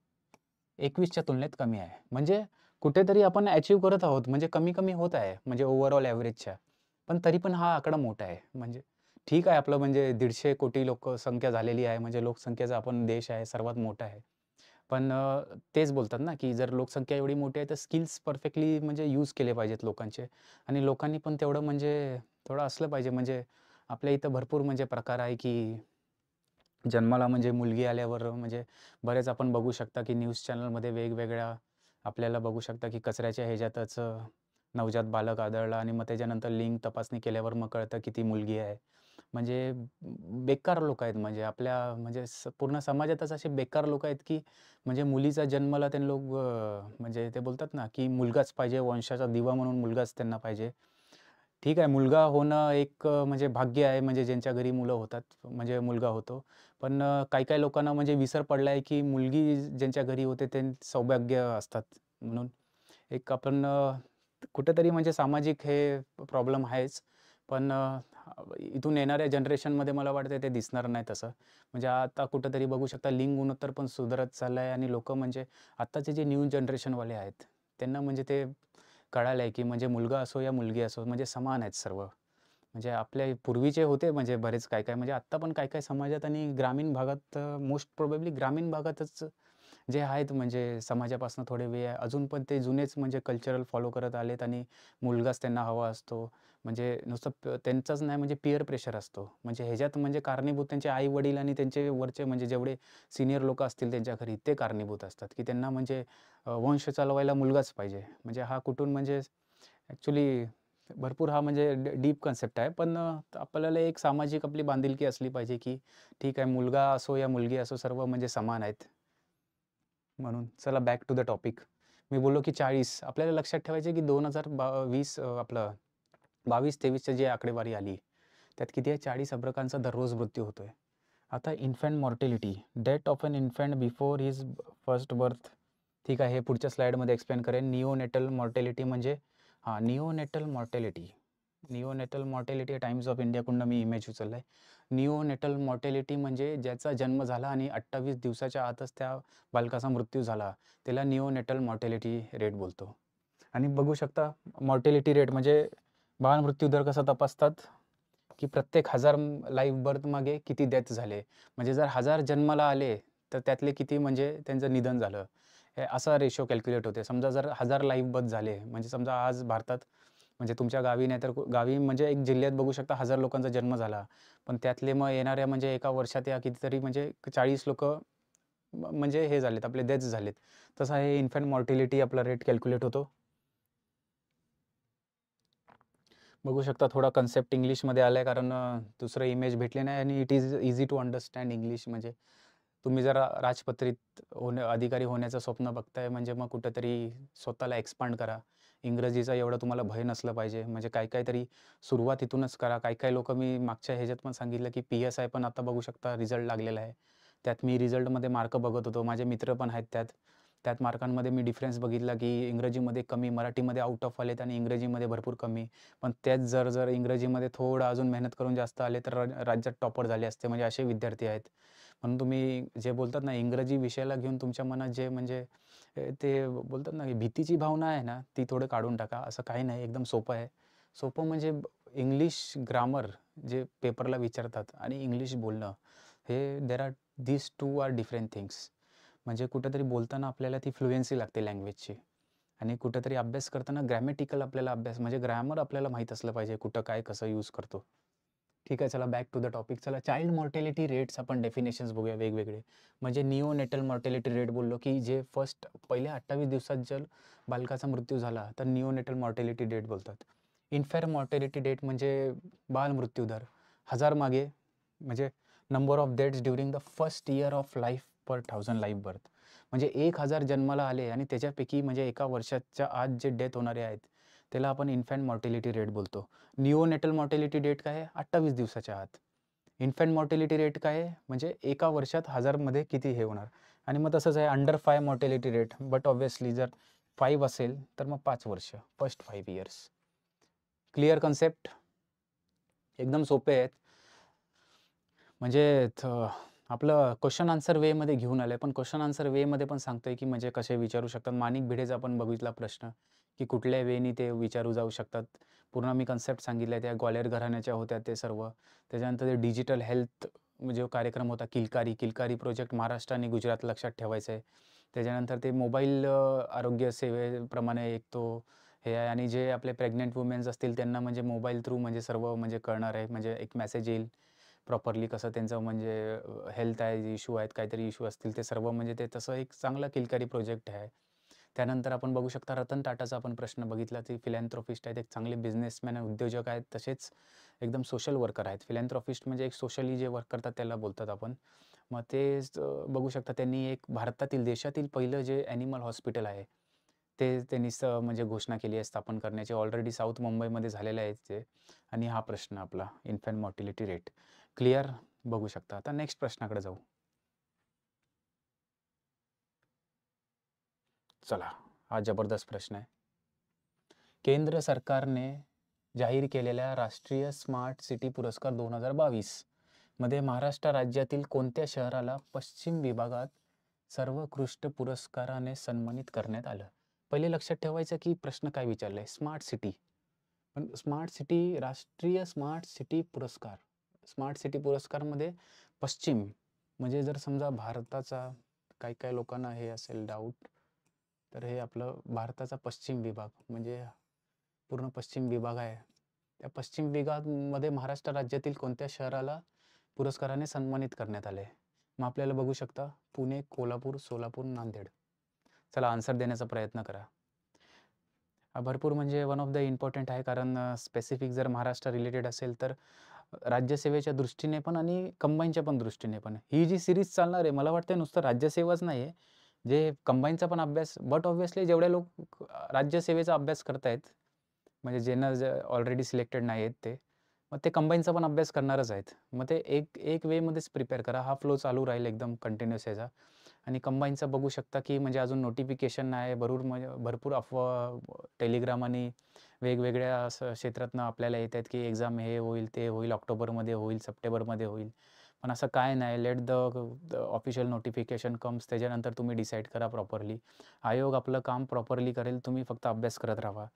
21च्या तुलनेत कमी आहे. म्हणजे कुठेतरी आपण अचीव्ह करत आहोत. म्हणजे कमी-कमी होत आहे. म्हणजे ओव्हरऑल एव्हरेजच्या. पण तरी पण हा आकडा मोठा आहे. म्हणजे ठीक आहे आपलं म्हणजे 150 कोटी लोकसंख्या झालेली आहे. म्हणजे लोकसंख्येचा आपण देश आहे, सर्वात मोठा आहे. पण तेच बोलतात ना, की जर लोकसंख्या एवढी मोठी आहे, तर स्किल्स परफेक्टली म्हणजे यूज केले पाहिजेत लोकांचे आणि लोकांनी पण तेवढं म्हणजे थोडं असलं पाहिजे. म्हणजे आपल्या इथं भरपूर म्हणजे प्रकार आहे, की जन्माला म्हणजे मुलगी आल्यावर म्हणजे बरेच आपण बघू शकता, की न्यूज चॅनलमध्ये वेगवेगळ्या आपल्याला बघू शकता, की कचऱ्याच्या ह्याच्यातच नवजात बालक आढळला आणि मग त्याच्यानंतर लिंग तपासणी केल्यावर मग कळतं, की ती मुलगी आहे. म्हणजे बेकार लोकं आहेत म्हणजे आपल्या म्हणजे पूर्ण समाजातच असे बेकार लोकं आहेत, की म्हणजे मुलीचा जन्माला ते लोक म्हणजे ते बोलतात ना, की मुलगाच पाहिजे, वंशाचा दिवा म्हणून मुलगाच त्यांना पाहिजे. ठीक आहे, मुलगा होणं एक म्हणजे भाग्य आहे, म्हणजे ज्यांच्या घरी मुलं होतात, म्हणजे मुलगा होतो. पण काही-काही लोकांना म्हणजे विसर पडला आहे, की मुलगी ज्यांच्या घरी होते ते सौभाग्य असतात. म्हणून एक आपण कुठेतरी म्हणजे सामाजिक हे प्रॉब्लेम आहेच. पण इथून येणाऱ्या जनरेशनमध्ये मला वाटतं ते दिसणार नाही तसं. म्हणजे आता कुठेतरी बघू शकता लिंग गुणोत्तर पण सुधारत चाललं आहे आणि लोकं म्हणजे आत्ताचे जे न्यू जनरेशनवाले आहेत, त्यांना म्हणजे ते कळालं आहे, की म्हणजे मुलगा असो या मुलगी असो म्हणजे समान आहेत सर्व. म्हणजे आपल्या पूर्वीचे होते म्हणजे बरेच काय-काय म्हणजे आत्ता पण काही-काही समाजात आणि ग्रामीण भागात मोस्ट प्रोबॅबली ग्रामीण भागातच जे आहेत म्हणजे समाजापासून थोडे वे आहे. अजून पण ते जुनेच म्हणजे कल्चरल फॉलो करत आलेत आणि मुलगाच त्यांना हवा असतो. म्हणजे नुसतं त्यांचाच नाही म्हणजे पीअर प्रेशर असतो. म्हणजे ह्याच्यात म्हणजे कारणीभूत त्यांचे आई-वडील आणि त्यांचे वरचे म्हणजे जेवढे सीनियर लोकं असतील त्यांच्या घरी ते कारणीभूत असतात, की त्यांना म्हणजे वंश चालवायला मुलगाच पाहिजे. म्हणजे हा कुठून म्हणजे ॲक्चुअली भरपूर हा म्हणजे डीप कन्सेप्ट आहे. पण आपल्याला एक सामाजिक आपली बांधिलकी असली पाहिजे, की ठीक आहे मुलगा असो या मुलगी असो सर्व म्हणजे समान आहेत. म्हणून चला बॅक टू द टॉपिक. मी बोललो की 40 आपल्याला लक्षात ठेवायचं आहे की 2020 आपलं 22-23ची जी आकडेवारी आली, त्यात किती आहे 40 अब्रकांचा दररोज मृत्यू होतोय. आता infant mortality, death of an infant before his first birth. ठीक आहे, हे पुढच्या स्लाईडमध्ये एक्सप्लेन करेन. निओनेटल मॉर्टॅलिटी म्हणजे neonatal mortality. Neonatal mortality Times of इंडियाकडून मी इमेज उचललाय. निओनेटल मॉर्टॅलिटी म्हणजे ज्याचा जन्म झाला आणि 28 दिवसाच्या आतच त्या बालकाचा मृत्यू झाला, त्याला निओनेटल मॉर्टॅलिटी रेट बोलतो. आणि बघू शकता मॉर्टॅलिटी रेट म्हणजे बाल मृत्यू दर कसा तपासतात, की प्रत्येक 1000 लाईव्ह बर्थ मागे किती डेथ झाले. म्हणजे जर 1000 जन्माला आले, तर त्यातले किती म्हणजे त्यांचं निधन झालं. हे असा रेशो कॅल्क्युलेट होते. समजा जर 1000 लाईव्ह बर्थ झाले, म्हणजे समजा आज भारतात म्हणजे तुमच्या गावी नाही तर गावी म्हणजे एक जिल्ह्यात बघू शकता 1000 लोकांचा जन्म झाला. पण त्यातले मग येणाऱ्या म्हणजे एका वर्षात या कितीतरी म्हणजे 40 लोकं म्हणजे हे झालेत आपले डेथ्स झालेत. तसा हे इन्फंट मॉर्टॅलिटी आपला रेट कॅल्क्युलेट होतो. बघू शकता थोडा कन्सेप्ट इंग्लिशमध्ये आलाय कारण दुसरं इमेज भेटले नाही आणि it is easy to understand English. म्हणजे तुम्ही जर राजपत्रित अधिकारी होण्याचं स्वप्न बघताय म्हणजे मग कुठेतरी स्वतःला एक्सपांड करा. इंग्रजीचा एवढं तुम्हाला भय नसलं पाहिजे. म्हणजे काही तरी सुरुवात इथूनच करा. काही लोकं मी मागच्या ह्याच्यात पण सांगितलं, की पी-एस-आय पण आता बघू शकता रिझल्ट लागलेला आहे. त्यात मी रिझल्टमध्ये मार्क बघत होतो. माझे मित्र पण आहेत त्यात. त्यात मार्कांमध्ये मी डिफरन्स बघितला, की इंग्रजीमध्ये कमी, मराठीमध्ये आउट ऑफ आलेत आणि इंग्रजीमध्ये भरपूर कमी. पण त्याच जर इंग्रजीमध्ये थोडं अजून मेहनत करून जास्त आले तर राज्यात टॉपर झाले असते. म्हणजे असे विद्यार्थी आहेत. म्हणून तुम्ही जे बोलतात ना इंग्रजी विषयाला घेऊन तुमच्या मनात जे म्हणजे ते बोलतात ना, की भीतीची भावना आहे ना, ती थोडं काढून टाका. असं काही नाही एकदम सोपं आहे. सोपं म्हणजे इंग्लिश ग्रामर जे पेपरला विचारतात आणि इंग्लिश बोलणं हे there are these two are different things. म्हणजे कुठेतरी बोलताना आपल्याला ती फ्लुएन्सी लागते लँग्वेजची आणि कुठेतरी अभ्यास करताना ग्रॅमॅटिकल आपल्याला अभ्यास म्हणजे ग्रामर आपल्याला माहीत असलं पाहिजे, कुठं काय कसं यूज करतो. ठीक आहे, चला बॅक टू द टॉपिक. चला चाइल्ड मॉर्टॅलिटी रेट्स आपण डेफिनेशन्स बघूया वेगवेगळे. म्हणजे निओनेटल मॉर्टॅलिटी रेट बोललो, की जे फर्स्ट पहिल्या 28 दिवसात जर बालकाचा मृत्यू झाला, तर निओनेटल मॉर्टॅलिटी रेट बोलतात. इन्फॅन्ट मॉर्टॅलिटी रेट म्हणजे बाल मृत्यू दर. 1000 मागे म्हणजे number of deaths during the first year of life per 1000 live birth. म्हणजे 1000 जन्माला आले आणि त्याच्यापैकी म्हणजे एका वर्षाच्या आत जे डेथ होणारे आहेत, त्याला आपण इन्फॅन्ट मॉर्टॅलिटी रेट बोलतो. निओनेटल मॉर्टॅलिटी रेट काय आहे? 28 दिवसाच्या आत. इन्फंट मॉर्टॅलिटी रेट काय आहे? म्हणजे एका वर्षात 1000मध्ये किती हे होणार आणि मग तसंच आहे under 5 mortality rate. But obviously जर 5 असेल तर मग 5 वर्ष, फर्स्ट 5 इयर्स. Clear concept? एकदम सोपे आहेत. म्हणजे आपलं क्वेश्चन आन्सर वेमध्ये घेऊन आलंय. पण क्वेश्चन आन्सर वेमध्ये पण सांगतोय, की म्हणजे कसे विचारू शकतात. माणिक भिडेचा आपण बघितला प्रश्न, की कुठल्या वेनी ते विचारू जाऊ शकतात. पूर्ण मी कन्सेप्ट सांगितलाय. त्या ग्वाल्हेर घराण्याच्या होत्या ते सर्व. त्याच्यानंतर ते डिजिटल हेल्थ जो कार्यक्रम होता किलकारी प्रोजेक्ट महाराष्ट्र आणि गुजरात लक्षात ठेवायचं आहे. त्याच्यानंतर ते मोबाईल आरोग्य सेवेप्रमाणे एक तो हे आहे आणि जे आपले प्रेग्नंट वुमेन्स असतील त्यांना म्हणजे मोबाईल थ्रू म्हणजे सर्व म्हणजे कळणार आहे. म्हणजे एक मेसेज येईल प्रॉपरली कसं त्यांचं म्हणजे हेल्थ आहे, इश्यू आहेत, काहीतरी इश्यू असतील ते सर्व म्हणजे ते तसं एक चांगला किलकारी प्रोजेक्ट आहे. त्यानंतर आपण बघू शकता रतन टाटाचा आपण प्रश्न बघितला. ते फिलॅन्थ्रोपिस्ट आहेत, एक चांगले बिझनेसमॅन उद्योजक आहेत, तसेच एकदम सोशल वर्कर आहेत. फिलॅन्थ्रोपिस्ट म्हणजे एक सोशली जे वर्क करतात त्याला बोलतात आपण. मग तेच बघू शकता त्यांनी एक भारतातील, देशातील पहिलं जे ॲनिमल हॉस्पिटल आहे, ते त्यांनी म्हणजे घोषणा केली आहे स्थापन करण्याची. ऑलरेडी साऊथ मुंबईमध्ये झालेलं आहे ते. आणि हा प्रश्न आपला इन्फंट मॉर्टॅलिटी रेट. क्लिअर? बघू शकता. आता नेक्स्ट प्रश्नाकडे जाऊ. चला, हा जबरदस्त प्रश्न आहे. केंद्र सरकारने जाहीर केलेल्या राष्ट्रीय स्मार्ट सिटी पुरस्कार 2022 मध्ये महाराष्ट्र राज्यातील कोणत्या शहराला पश्चिम विभागात सर्वोत्कृष्ट पुरस्काराने सन्मानित करण्यात आलं? पहिले लक्षात ठेवायचं की प्रश्न काय विचारलाय, स्मार्ट सिटी. पण स्मार्ट सिटी, राष्ट्रीय स्मार्ट सिटी पुरस्कारमध्ये पश्चिम म्हणजे जर समजा भारताचा, काही काही लोकांना हे असेल डाऊट, तर हे आपलं भारताचा पश्चिम विभाग म्हणजे पूर्ण पश्चिम विभाग आहे. त्या पश्चिम विभागामध्ये महाराष्ट्र राज्यातील कोणत्या शहराला पुरस्काराने सन्मानित करण्यात आले? मग आपल्याला बघू शकता पुणे, कोल्हापूर, सोलापूर, नांदेड. चला आन्सर देण्याचा प्रयत्न करा. भरपूर म्हणजे वन ऑफ द इम्पॉर्टंट आहे, कारण स्पेसिफिक जर महाराष्ट्र रिलेटेड असेल तर राज्यसेवेच्या दृष्टीने पण आणि कंबाईनच्या पण दृष्टीने पण ही जी सिरीज चालणार आहे, मला वाटतं नुसतं राज्यसेवाच नाही आहे, जे कंबाईनचा पण अभ्यास, बट ऑब्व्हियसली जेवढे लोक राज्यसेवेचा अभ्यास करतायत म्हणजे ज्यांना ऑलरेडी सिलेक्टेड नाही आहेत ते, मग ते कंबाईनचा पण अभ्यास करणारच आहेत. मग ते एक एक वेमध्येच प्रिपेअर करा. हा फ्लो चालू राहील एकदम कंटिन्युअस याचा. आणि कंबाईनचा बघू शकता की म्हणजे अजून नोटिफिकेशन नाही, भरपूर अफवा टेलिग्राम आणि वेगवेगळ्या असं क्षेत्रातनं आपल्याला येत आहेत की एक्झाम हे होईल, ते होईल, ऑक्टोबरमध्ये होईल, सप्टेंबरमध्ये होईल. पण असं काय नाही. Let the official notification comes, त्याच्यानंतर तुम्ही डिसाईड करा प्रॉपरली. आयोग आपलं काम प्रॉपरली करेल, तुम्ही फक्त अभ्यास करत राहा.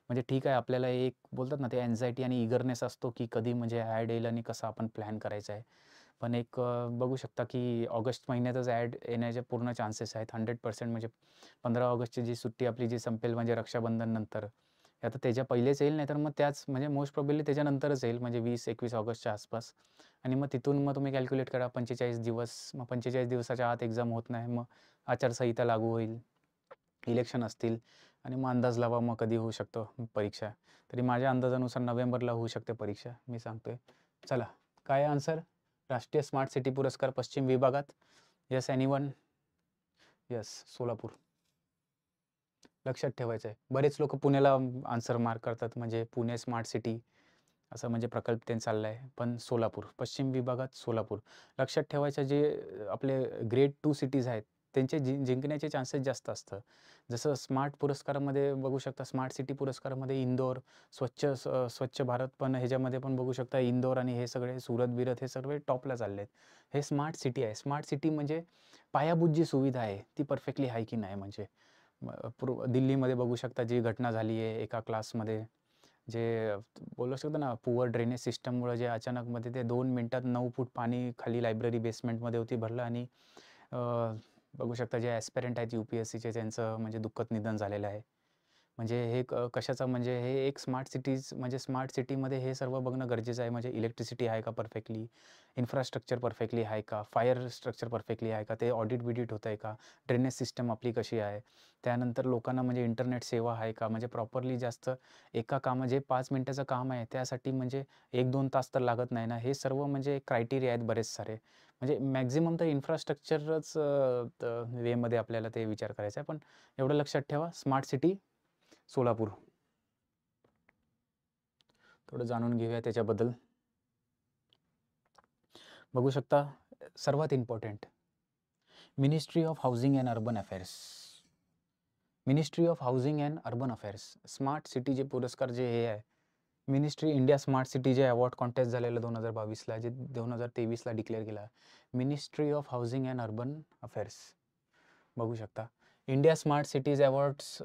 म्हणजे ठीक आहे, आपल्याला एक बोलतात ना ते अँझायटी आणि ईगरनेस असतो की कधी म्हणजे ॲड येईल आणि कसं आपण प्लॅन करायचा आहे. पण एक बघू शकता की ऑगस्ट महिन्यातच ॲड येण्याचे पूर्ण चान्सेस आहेत 100%. म्हणजे 15 ऑगस्टची जी सुट्टी आपली जी संपेल म्हणजे रक्षाबंधन नंतर, आता त्याच्या पहिलेच येईल, नाहीतर मग त्याच म्हणजे मोस्ट प्रोबेबली त्याच्यानंतरच येईल, म्हणजे 20-21 ऑगस्टच्या आसपास. आणि मग तिथून मग तुम्ही कॅल्क्युलेट करा 45 दिवस. मग 45 दिवसाच्या आत एक्झाम होत नाही, मग आचारसंहिता लागू होईल, इलेक्शन असतील आणि मग अंदाज लावा मग कधी होऊ शकतं परीक्षा. तरी माझ्या अंदाजानुसार नोव्हेंबरला होऊ शकते परीक्षा, मी सांगतोय. चला, काय आन्सर? राष्ट्रीय स्मार्ट सिटी पुरस्कार पश्चिम विभागात. Yes anyone? यस, सोलापूर. लक्षात ठेवायचं आहे. बरेच लोक पुण्याला आन्सर मार्क करतात, म्हणजे पुणे स्मार्ट सिटी असं म्हणजे प्रकल्प त्यांनी चालला आहे, पण सोलापूर, पश्चिम विभागात सोलापूर. लक्षात ठेवायचं, जे आपले ग्रेड 2 सिटीज आहेत त्यांचे जिंकण्याचे चान्सेस जास्त असतं. जसं स्मार्ट पुरस्कारामध्ये बघू शकता, स्मार्ट सिटी पुरस्कारामध्ये इंदोर, स्वच्छ भारत, पण ह्याच्यामध्ये पण बघू शकता इंदोर आणि हे सगळे सुरत-बिरत हे सगळे टॉपला चालले आहेत. हे स्मार्ट सिटी आहे. स्मार्ट सिटी म्हणजे पायाभूत जी सुविधा आहे ती परफेक्टली आहे की नाही. म्हणजे दिल्लीमध्ये बघू शकता जी घटना झाली आहे एका क्लासमध्ये, जे बोलू शकतो ना पुअर ड्रेनेज सिस्टममुळे जे अचानकमध्ये ते 2 मिनिटात 9 फूट पाणी खाली लायब्ररी बेसमेंटमध्ये होती भरलं, आणि बघू शकता जे ॲस्पिरंट आहेत UPSCचे त्यांचं म्हणजे दुःखद निधन झालेलं आहे. म्हणजे हे कशाचं, म्हणजे हे एक स्मार्ट सिटीज म्हणजे स्मार्ट सिटीमध्ये हे सर्व बघणं गरजेचं आहे. म्हणजे इलेक्ट्रिसिटी आहे का परफेक्टली, इन्फ्रास्ट्रक्चर परफेक्टली आहे का, फायर स्ट्रक्चर परफेक्टली आहे का, ते ऑडिट होतं आहे का, ड्रेनेज सिस्टम आपली कशी आहे, त्यानंतर लोकांना म्हणजे इंटरनेट सेवा आहे का, म्हणजे प्रॉपरली जास्त एका कामं जे 5 मिनिटाचं काम आहे त्यासाठी म्हणजे 1-2 तास तर लागत नाही ना. हे सर्व म्हणजे क्रायटेरिया आहेत बरेच सारे. म्हणजे मॅक्झिमम तर इन्फ्रास्ट्रक्चरच वेमध्ये आपल्याला ते विचार करायचा आहे. पण एवढं लक्षात ठेवा, स्मार्ट सिटी सोलापूर. थोडं जाणून घेऊया त्याच्याबद्दल. बघू शकता, सर्वात important, ministry of housing and urban affairs. Ministry of housing and urban affairs smart city जे पुरस्कार जे हे आहे, मिनिस्ट्री इंडिया स्मार्ट सिटी जे अवॉर्ड कॉन्टेस्ट झालेलं 2022ला, जे 2023ला डिक्लेअर केला, ministry of housing and urban affairs. बघू शकता, India smart cities awards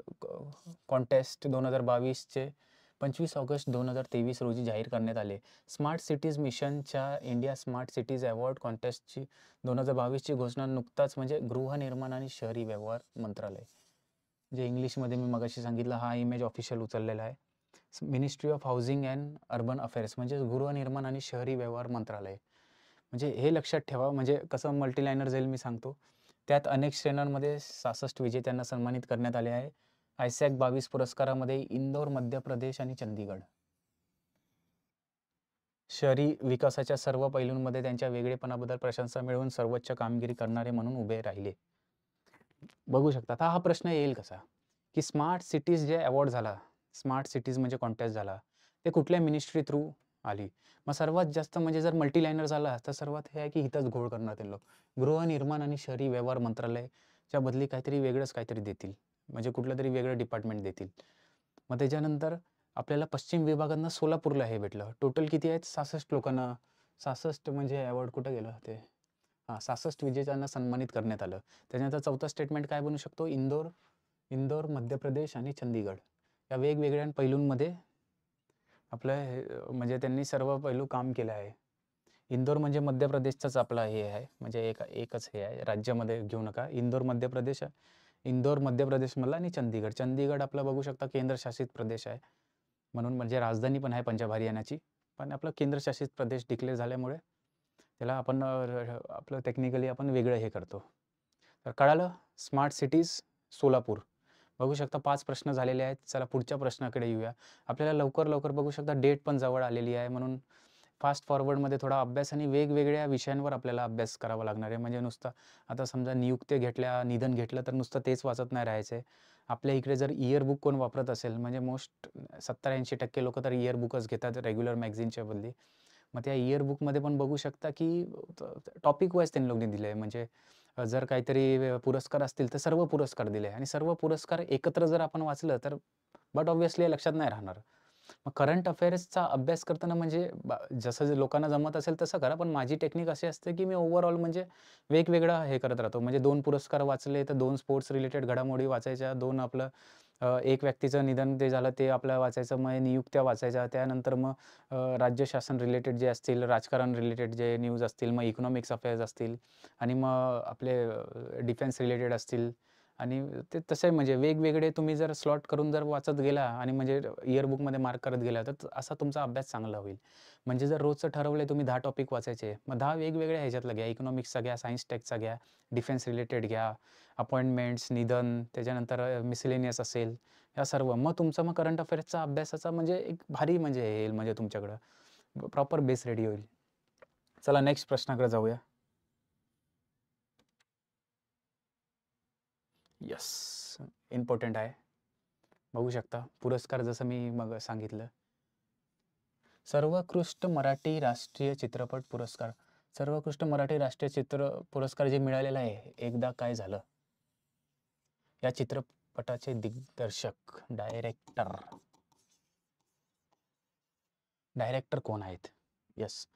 contest 2022चे 25 ऑगस्ट 2023 रोजी जाहीर करण्यात आले. स्मार्ट सिटीज मिशनच्या इंडिया स्मार्ट सिटीज अवॉर्ड कॉन्टेस्टची 2022ची घोषणा नुकताच म्हणजे गृहनिर्माण आणि शहरी व्यवहार मंत्रालय, जे इंग्लिशमध्ये मी मगाशी सांगितलं, हा इमेज ऑफिशियल उचललेला आहे. Ministry of housing and urban affairs म्हणजे गृहनिर्माण आणि शहरी व्यवहार मंत्रालय. म्हणजे हे लक्षात ठेवा, म्हणजे कसं मल्टीलायनर जाईल मी सांगतो. त्यात अनेक श्रेणांमध्ये 66 विजेत्यांना सन्मानित करण्यात आले आहे. आयसॅक 22 पुरस्कारामध्ये इंदोर, मध्य प्रदेश आणि चंदीगड शहरी विकासाच्या सर्व पैलूंमध्ये त्यांच्या वेगळेपणाबद्दल प्रशंसा मिळवून सर्वोच्च कामगिरी करणारे म्हणून उभे राहिले. बघू शकता. आता हा प्रश्न येईल कसा, की स्मार्ट सिटीज जे अवॉर्ड झाला, स्मार्ट सिटीज म्हणजे कॉन्टेस्ट झाला, ते कुठल्या मिनिस्ट्री थ्रू आली? मग सर्वात जास्त म्हणजे जर मल्टीलायनर झाला तर सर्वात हे आहे की हिथंच घोळ करणार ते लोक. गृहनिर्माण आणि शहरी व्यवहार मंत्रालयाच्या बदली काहीतरी वेगळंच काहीतरी देतील. म्हणजे कुठलं तरी वेगळं डिपार्टमेंट देतील. मग त्याच्यानंतर आपल्याला पश्चिम विभागातनं सोलापूरला हे भेटलं. टोटल किती आहेत? 66 लोकांना 66 म्हणजे अवॉर्ड कुठं गेलं ते? हां, 66 विजेत्यांना सन्मानित करण्यात आलं. त्याच्यानंतर चौथा स्टेटमेंट काय बनू शकतो? इंदोर, मध्य प्रदेश आणि चंदीगड या वेगवेगळ्या पैलूंमध्ये आपलं हे म्हणजे त्यांनी सर्व पैलू काम केलं आहे. इंदोर म्हणजे मध्य प्रदेशचाच आपला हे आहे, म्हणजे एकच हे आहे, राज्यामध्ये घेऊ नका. इंदोर मध्य प्रदेशमधला आणि चंदीगड आपला बघू शकता केंद्रशासित प्रदेश आहे. म्हणून म्हणजे राजधानी पण आहे पंजाब हरियाणाची. पण आपलं केंद्रशासित प्रदेश डिक्लेअर झाल्यामुळे त्याला आपण आपलं टेक्निकली आपण वेगळं हे करतो. तर कळालं? Smart cities Solapur. बघू शकता 5 प्रश्न झालेले आहेत. चला पुढच्या प्रश्नाकडे येऊया. आपल्याला लवकर बघू शकता डेट पण जवळ आलेली आहे, म्हणून फास्ट फॉरवर्डमध्ये थोडा अभ्यास आणि वेगवेगळ्या विषयांवर आपल्याला अभ्यास करावा लागणार आहे. म्हणजे नुसतं आता समजा नियुक्त्या घेतल्या, निधन घेतलं तर नुसतं तेच वाचत नाही राहायचं आहे. आपल्या इकडे जर इयर बुक कोण वापरत असेल, म्हणजे मोस्ट 70-80% लोकं तर इयर बुकच घेतात रेग्युलर मॅगझिनच्या बदली. मग त्या इयर बुकमध्ये पण बघू शकता की टॉपिक वाईज त्यांनी लोकांनी दिलं आहे. म्हणजे जर काहीतरी पुरस्कार असतील तर सर्व पुरस्कार दिले आणि सर्व पुरस्कार एकत्र जर आपण वाचलं तर बट ऑब्व्हियसली लक्षात नाही राहणार. मग करंट अफेअर्सचा अभ्यास करताना म्हणजे जसं जे लोकांना जमत असेल तसं करा. पण माझी टेक्निक अशी असते की मी ओव्हरऑल म्हणजे वेगवेगळं हे करत राहतो. म्हणजे 2 पुरस्कार वाचले तर 2 स्पोर्ट्स रिलेटेड घडामोडी वाचायच्या, 2 आपलं एक व्यक्तीचं निधन ते झालं ते आपल्याला वाचायचं, मग नियुक्त्या वाचायच्या. त्यानंतर मग राज्य शासन रिलेटेड जे असतील, राजकारण रिलेटेड जे न्यूज असतील, मग इकॉनॉमिक्स अफेअर्स असतील आणि मग आपले डिफेन्स रिलेटेड असतील आणि ते तसे म्हणजे वेगवेगळे तुम्ही जर स्लॉट करून जर वाचत गेला आणि म्हणजे इयर बुकमध्ये मार्क करत गेला तर असा तुमचा अभ्यास चांगला होईल. म्हणजे जर रोजचं ठरवलंय तुम्ही 10 टॉपिक वाचायचे, मग 10 वेगवेगळ्या ह्याच्यातलं घ्या. इकॉनॉमिक्सचा घ्या, सायन्स टेकचा घ्या, डिफेन्स रिलेटेड घ्या, अपॉइंटमेंट्स, निधन, त्याच्यानंतर मिसेलेनियस असेल, या सर्व. मग तुमचा मग करंट अफेअर्सचा अभ्यासाचा म्हणजे एक भारी म्हणजे हे येईल म्हणजे तुमच्याकडं प्रॉपर बेस रेडी होईल. चला नेक्स्ट प्रश्नाकडे जाऊया. येस, इम्पॉर्टंट आहे. बघू शकता पुरस्कार जसं मी मग सांगितलं. सर्वोत्कृष्ट मराठी राष्ट्रीय चित्रपट पुरस्कार. सर्वोत्कृष्ट मराठी राष्ट्रीय पुरस्कार जे मिळालेला आहे, एकदा काय झालं. या चित्रपटाचे दिग्दर्शक डायरेक्टर कोण आहेत? येस,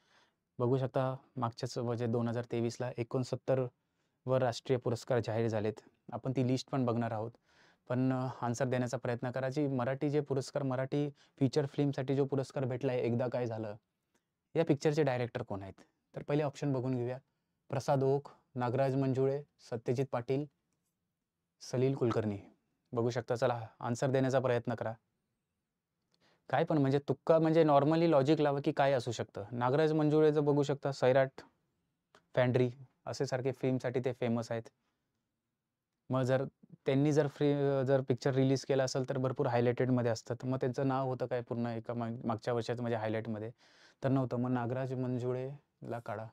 बघू शकता मागच्याच म्हणजे 2023ला 69 वर राष्ट्रीय पुरस्कार जाहीर झालेत. आपण ती लिस्ट पण बघणार आहोत. पण आन्सर देण्याचा प्रयत्न करा. मराठी पुरस्कार मराठी फीचर फिल्मसाठी जो पुरस्कार भेटला आहे, एकदा काय झालं, या पिक्चरचे डायरेक्टर कोण आहेत? तर पहिले ऑप्शन बघून घेऊया. प्रसाद ओक, नागराज मंजुळे, सत्यजित पाटील, सलील कुलकर्णी. बघू शकता. चला आन्सर देण्याचा प्रयत्न करा. काय पण म्हणजे तुक्का म्हणजे नॉर्मली लॉजिक लावा की काय असू शकतं. नागराज मंजुळेचं बघू शकता सैराट, फॅन्ड्री असे सारखे फिल्मसाठी ते फेमस आहेत. मग जर त्यांनी जर पिक्चर रिलीज केला असेल तर भरपूर हायलाइटेडमध्ये असतात. मग त्यांचं नाव होतं काय पूर्ण एका मागच्या वर्षाचं म्हणजे हायलाइटमध्ये तर नव्हतं. मग नागराज मंजुळेला काढा.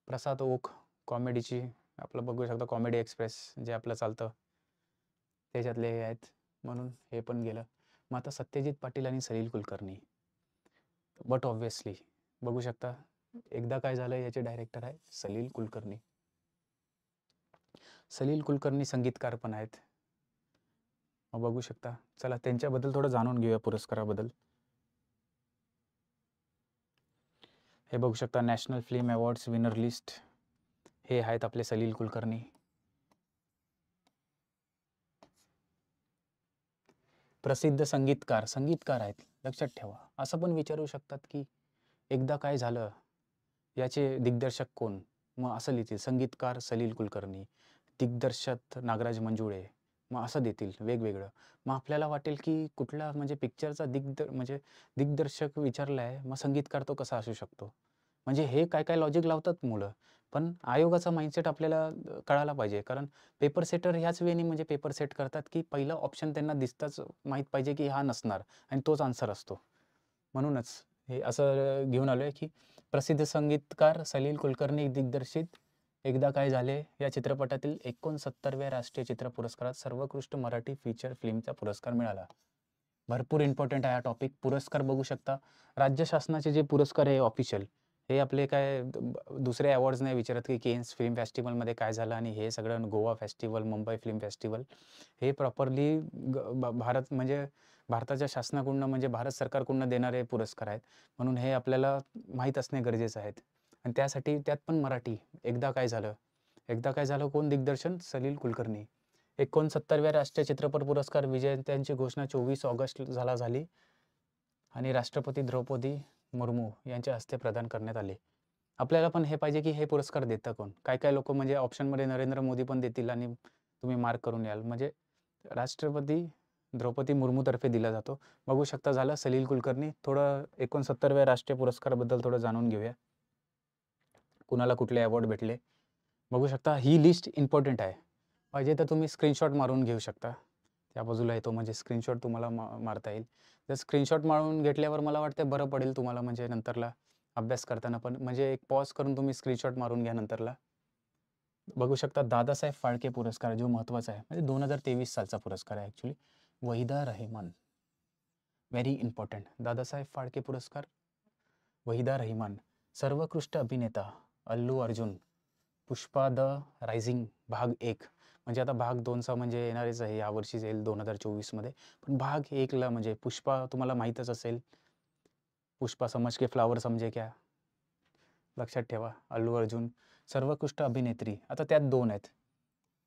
प्रसाद ओक कॉमेडीची आपलं बघू शकता, कॉमेडी एक्सप्रेस जे आपलं चालतं त्याच्यातले हे आहेत, म्हणून हे पण गेलं. मग आता सत्यजित पाटील आणि सलील कुलकर्णी. बट ऑब्व्हियसली बघू शकता एकदा काय झालं याचे डायरेक्टर आहे सलील कुलकर्णी. सलील कुलकर्णी संगीतकार पण आहेत. मग बघू शकता. चला त्यांच्याबद्दल थोडं जाणून घेऊया पुरस्काराबद्दल. हे बघू शकता national film awards winner list. हे आहेत आपले सलील कुलकर्णी. प्रसिद्ध संगीतकार आहेत, लक्षात ठेवा. असं पण विचारू शकतात की एकदा काय झालं याचे दिग्दर्शक कोण? मग असं लिहितील संगीतकार सलील कुलकर्णी, दिग्दर्शक नागराज मंजुळे. मग असं देतील वेगवेगळं. मग आपल्याला वाटेल की कुठला म्हणजे पिक्चरचा म्हणजे दिग्दर्शक विचारला आहे, मग संगीतकार तो कसा असू शकतो? म्हणजे हे काय लॉजिक लावतात मुलं. पण आयोगाचा माइंडसेट आपल्याला कळायला पाहिजे. कारण पेपर सेटर ह्याच वेळी म्हणजे पेपर सेट करतात की पहिलं ऑप्शन त्यांना दिसताच माहीत पाहिजे की हा नसणार आणि तोच आन्सर असतो. म्हणूनच हे असं घेऊन आलो आहे की प्रसिद्ध संगीतकार सलील कुलकर्णी दिग्दर्शित एकदा काय झाले या चित्रपटातील 69व्या राष्ट्रीय चित्र पुरस्कारात सर्वोत्कृष्ट मराठी फीचर फिल्मचा पुरस्कार मिळाला. भरपूर इम्पॉर्टंट आहे हा टॉपिक. पुरस्कार बघू शकता. राज्य शासनाचे जे पुरस्कार आहे ऑफिशियल, हे आपले काय दुसरे अवॉर्ड्स नाही विचारत की केन्स फिल्म फेस्टिवलमध्ये काय झालं आणि हे सगळं Goa festival, Mumbai film festival. हे प्रॉपरली भारत म्हणजे भारताच्या शासनाकडून म्हणजे भारत सरकारकडून देणारे पुरस्कार आहेत. म्हणून हे आपल्याला माहीत असणे गरजेचं आहे. आणि त्यासाठी त्यात पण मराठी. एकदा काय झालं. एकदा काय झालं कोण दिग्दर्शन? सलील कुलकर्णी. 69व्या राष्ट्रीय चित्रपट पुरस्कार विजेत्यांची घोषणा 24 ऑगस्ट झाली आणि राष्ट्रपती द्रौपदी मुर्मू यांच्या हस्ते प्रदान करण्यात आले. आपल्याला पण हे पाहिजे की हे पुरस्कार देतं कोण? काय-काय लोकं म्हणजे ऑप्शनमध्ये नरेंद्र मोदी पण देतील आणि तुम्ही मार्क करून याल. म्हणजे राष्ट्रपती द्रौपदी मुर्मूतर्फे दिला जातो. बघू शकता झालं सलील कुलकर्णी. थोडं 69व्या राष्ट्रीय पुरस्काराबद्दल थोडं जाणून घेऊया. कुणाला कुठले अवॉर्ड भेटले. बघू शकता ही लिस्ट इम्पॉर्टंट आहे. पाहिजे तर तुम्ही स्क्रीनशॉट मारून घेऊ शकता. त्या बाजूला येतो म्हणजे स्क्रीनशॉट तुम्हाला मारता येईल. जर स्क्रीनशॉट मारून घेतल्यावर मला वाटतं बरं पडेल तुम्हाला म्हणजे नंतरला अभ्यास करताना पण. म्हणजे एक पॉज करून तुम्ही स्क्रीनशॉट मारून घ्या नंतरला. बघू शकता दादासाहेब फाळके पुरस्कार जो महत्त्वाचा आहे. म्हणजे 2023 सालचा पुरस्कार आहे actually. Waheeda Rehman. Very important. Dadasaheb Phalke पुरस्कार वहिदा रहमान. सर्वोत्कृष्ट अभिनेता अल्लू अर्जुन. पुष्पा द रायझिंग भाग 1. म्हणजे आता भाग 2चा म्हणजे येणारच आहे. यावर्षीच येईल 2024मध्ये. पण भाग 1ला म्हणजे पुष्पा तुम्हाला माहीतच असेल. पुष्पा समझ के फ्लावर समझे क्या. लक्षात ठेवा. अल्लू अर्जुन. सर्वोत्कृष्ट अभिनेत्री. आता त्यात 2 आहेत.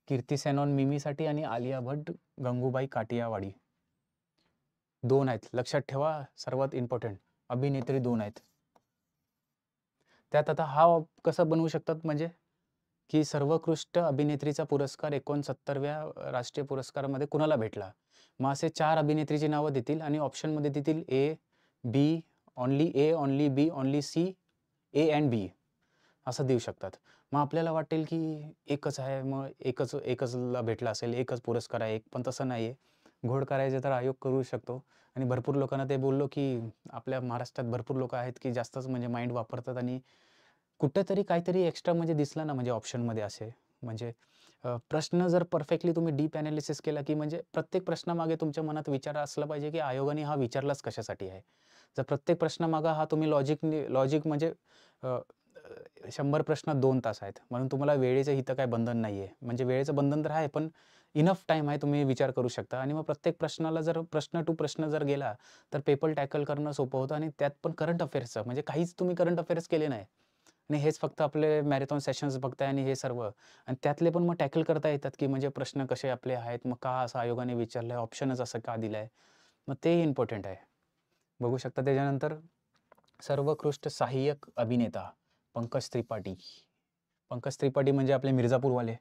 कीर्ती सेनॉन मिमीसाठी आणि आलिया भट्ट गंगूबाई काटियावाडी. 2 आहेत. लक्षात ठेवा. सर्वात इम्पॉर्टंट. अभिनेत्री 2 आहेत. त्यात आता हा कसं बनवू शकतात म्हणजे की सर्वोत्कृष्ट अभिनेत्रीचा पुरस्कार 69व्या राष्ट्रीय पुरस्कारामध्ये कुणाला भेटला? मग असे 4 अभिनेत्रीची नावं देतील आणि ऑप्शनमध्ये देतील A, B, only A, only B, only C, A and B असं देऊ शकतात. मग आपल्याला वाटेल की एकच आहे, मग एकचला भेटला असेल, एकच पुरस्कार आहे, पण तसं नाही आहे. घोड करायचे तर आयोग करू शकतो आणि भरपूर लोकांना ते बोललो की आपल्या महाराष्ट्रात भरपूर लोकं आहेत की जास्तच म्हणजे माइंड वापरतात आणि कुठेतरी काहीतरी एक्स्ट्रा म्हणजे दिसला ना म्हणजे ऑप्शनमध्ये असे म्हणजे प्रश्न जर परफेक्टली तुम्ही डीप ॲनालिसिस केला की म्हणजे प्रत्येक प्रश्नामागे तुमच्या मनात विचार असला पाहिजे की आयोगाने हा विचारलाच कशासाठी आहे. जर प्रत्येक प्रश्नामागे हा तुम्ही लॉजिक म्हणजे 100 प्रश्न 2 तास आहेत. म्हणून तुम्हाला वेळेचं इथं काही बंधन नाही आहे. म्हणजे वेळेचं बंधन तर आहे पण इनफ टाईम आहे तुम्ही विचार करू शकता आणि मग प्रत्येक प्रश्नाला जर प्रश्न टू प्रश्न जर गेला तर पेपर टॅकल करणं सोपं होतं आणि त्यात पण करंट अफेअर्सचं म्हणजे काहीच तुम्ही करंट अफेअर्स केले नाही. आणि हेच फक्त आपले मॅरेथॉन सेशन्स बघताय आणि हे सर्व आणि त्यातले पण मग टॅकल करता येतात की म्हणजे प्रश्न कसे आपले आहेत, मग का असं आयोगाने विचारलं आहे, ऑप्शनच असं का दिलं आहे. मग ते इम्पॉर्टंट आहे. बघू शकता त्याच्यानंतर सर्वोत्कृष्ट सहाय्यक अभिनेता पंकज त्रिपाठी. पंकज त्रिपाठी म्हणजे आपले मिर्झापूरवाले.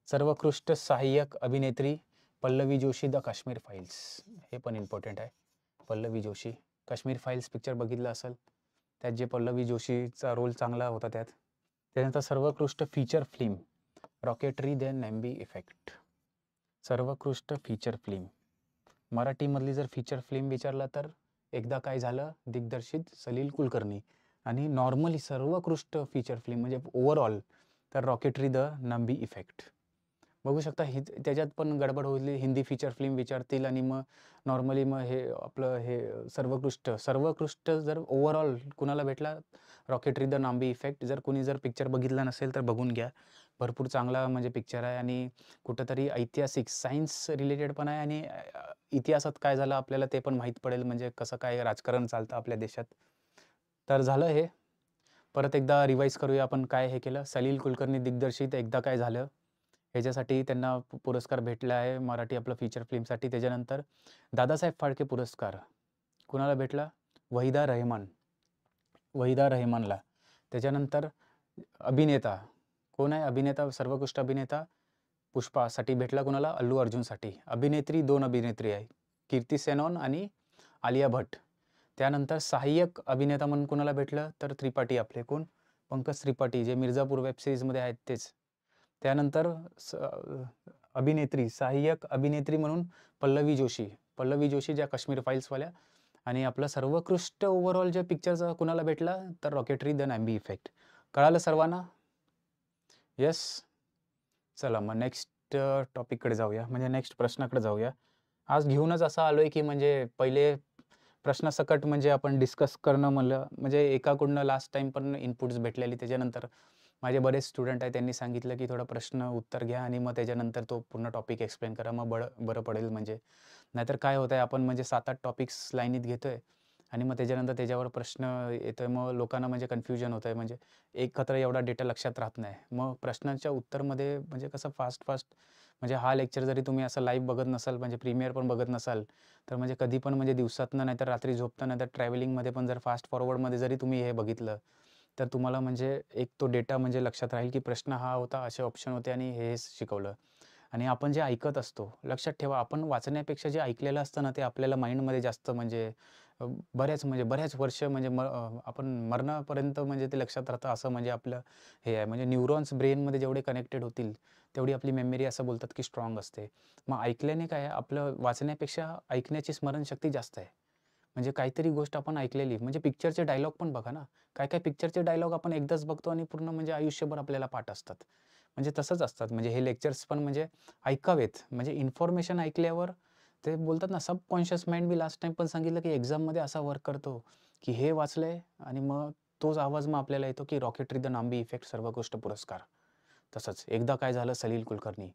सर्वोत्कृष्ट सहाय्यक अभिनेत्री पल्लवी जोशी द काश्मीर फाईल्स. हे पण इम्पॉर्टंट आहे. पल्लवी जोशी. काश्मीर फाईल्स पिक्चर बघितलं असेल. त्यात जे पल्लवी जोशीचा रोल चांगला होता त्यात. त्यानंतर सर्वोत्कृष्ट feature film Rocketry the Nambi effect. सर्वोत्कृष्ट फीचर फिल्म. मराठीमधली जर फीचर फिल्म विचारला तर एकदा काय झालं दिग्दर्शित सलील कुलकर्णी आणि नॉर्मली सर्वोत्कृष्ट फीचर फिल्म म्हणजे ओव्हरऑल तर रॉकेटरी द नॅम्बी इफेक्ट. बघू शकता त्याच्यात पण गडबड होईल. हिंदी फीचर फिल्म विचारतील आणि मग नॉर्मली मग हे आपलं हे सर्वोत्कृष्ट जर ओव्हरऑल कुणाला भेटला रॉकेटरी द नाम्बी इफेक्ट. जर कुणी जर पिक्चर बघितला नसेल तर बघून घ्या. भरपूर चांगला म्हणजे पिक्चर आहे आणि कुठंतरी ऐतिहासिक सायन्स रिलेटेड पण आहे आणि इतिहासात काय झालं आपल्याला ते पण माहीत पडेल म्हणजे कसं काय राजकारण चालतं आपल्या देशात. तर झालं हे. परत एकदा रिवाईज करूया आपण काय हे केलं. सलील कुलकर्णी दिग्दर्शित एकदा काय झालं ह्याच्यासाठी त्यांना पुरस्कार भेटला आहे मराठी आपलं फीचर फिल्मसाठी. त्याच्यानंतर दादासाहेब फाळके पुरस्कार कुणाला भेटला? वहिदा रहमानला. त्याच्यानंतर अभिनेता कोण आहे? अभिनेता सर्वोत्कृष्ट अभिनेता पुष्पासाठी भेटला कुणाला? अल्लू अर्जुनसाठी. अभिनेत्री 2 अभिनेत्री आहे. कीर्ती सेनॉन आणि आलिया भट्ट. त्यानंतर सहाय्यक अभिनेता म्हणून कुणाला भेटलं? तर त्रिपाठी आपले कोण? पंकज त्रिपाठी जे मिर्झापूर वेब सिरीजमध्ये आहेत तेच. त्यानंतर सहाय्यक अभिनेत्री म्हणून पल्लवी जोशी ज्या काश्मीर फाईल्सवाल्या आणि आपला सर्वोत्कृष्ट ओव्हरऑल ज्या पिक्चरचा कुणाला भेटला तर रॉकेटरी द नॅम्बी इफेक्ट. कळालं सर्वांना? येस. चला मग नेक्स्ट टॉपिककडे जाऊया म्हणजे नेक्स्ट प्रश्नाकडे जाऊया. आज घेऊनच असं आलोय की म्हणजे पहिले प्रश्नसकट म्हणजे आपण डिस्कस करणं म्हणलं म्हणजे एकाकडून लास्ट टाइम पण इनपुट्स भेटलेली. त्याच्यानंतर माझे बरेच स्टुडंट आहेत त्यांनी सांगितलं की थोडं प्रश्न उत्तर घ्या आणि मग त्याच्यानंतर तो पूर्ण टॉपिक एक्सप्लेन करा मग बरं पडेल म्हणजे नाहीतर काय होतंय आपण म्हणजे 7-8 टॉपिक्स लाईनीत घेतोय आणि मग त्याच्यानंतर त्याच्यावर प्रश्न येतोय. मग लोकांना म्हणजे कन्फ्युजन होतंय. म्हणजे एकत्र एवढा डेटा लक्षात राहत नाही. मग प्रश्नांच्या उत्तरमध्ये म्हणजे कसं फास्ट म्हणजे हा लेक्चर जरी तुम्ही असं लाईव्ह बघत नसाल, म्हणजे प्रीमियर पण बघत नसाल, तर म्हणजे कधी पण म्हणजे दिवसातनं नाहीतर रात्री झोपताना नाहीतर ट्रॅव्हलिंगमध्ये पण जर फास्ट फॉरवर्डमध्ये जरी तुम्ही हे बघितलं, तर तुम्हाला म्हणजे एक तो डेटा म्हणजे लक्षात राहील, की प्रश्न हा होता, असे ऑप्शन होते आणि हे शिकवलं. आणि आपण जे ऐकत असतो, लक्षात ठेवा आपण वाचण्यापेक्षा जे ऐकलेलं असतं ना, ते आपल्याला माइंडमध्ये जास्त म्हणजे बऱ्याच वर्ष म्हणजे आपण मरणापर्यंत म्हणजे ते लक्षात राहतं असं म्हणजे आपलं हे आहे. म्हणजे न्यूरॉन्स ब्रेनमध्ये जेवढे कनेक्टेड होतील, तेवढी आपली मेमरी असं बोलतात, की स्ट्राँग असते. मग ऐकल्याने काय आहे, आपलं वाचण्यापेक्षा ऐकण्याची स्मरणशक्ती जास्त आहे. म्हणजे काहीतरी गोष्ट आपण ऐकलेली म्हणजे पिक्चरचे डायलॉग पण बघा ना, काय-काय पिक्चरचे डायलॉग आपण एकदाच बघतो आणि पूर्ण म्हणजे आयुष्यभर आपल्याला पाठ असतात. म्हणजे तसंच असतात. म्हणजे हे लेक्चर्स पण म्हणजे ऐकावेत. म्हणजे इन्फॉर्मेशन ऐकल्यावर ते बोलतात ना, सबकॉन्शियस माइंड मी लास्ट टाईम पण सांगितलं, की एक्झाममध्ये असा वर्क करतो, की हे वाचलंय आणि मग तोच आवाज मग आपल्याला येतो, की रॉकेटरी द नाम्बी इफेक्ट सर्वोत्कृष्ट पुरस्कार. तसंच एकदा काय झालं सलील कुलकर्णी.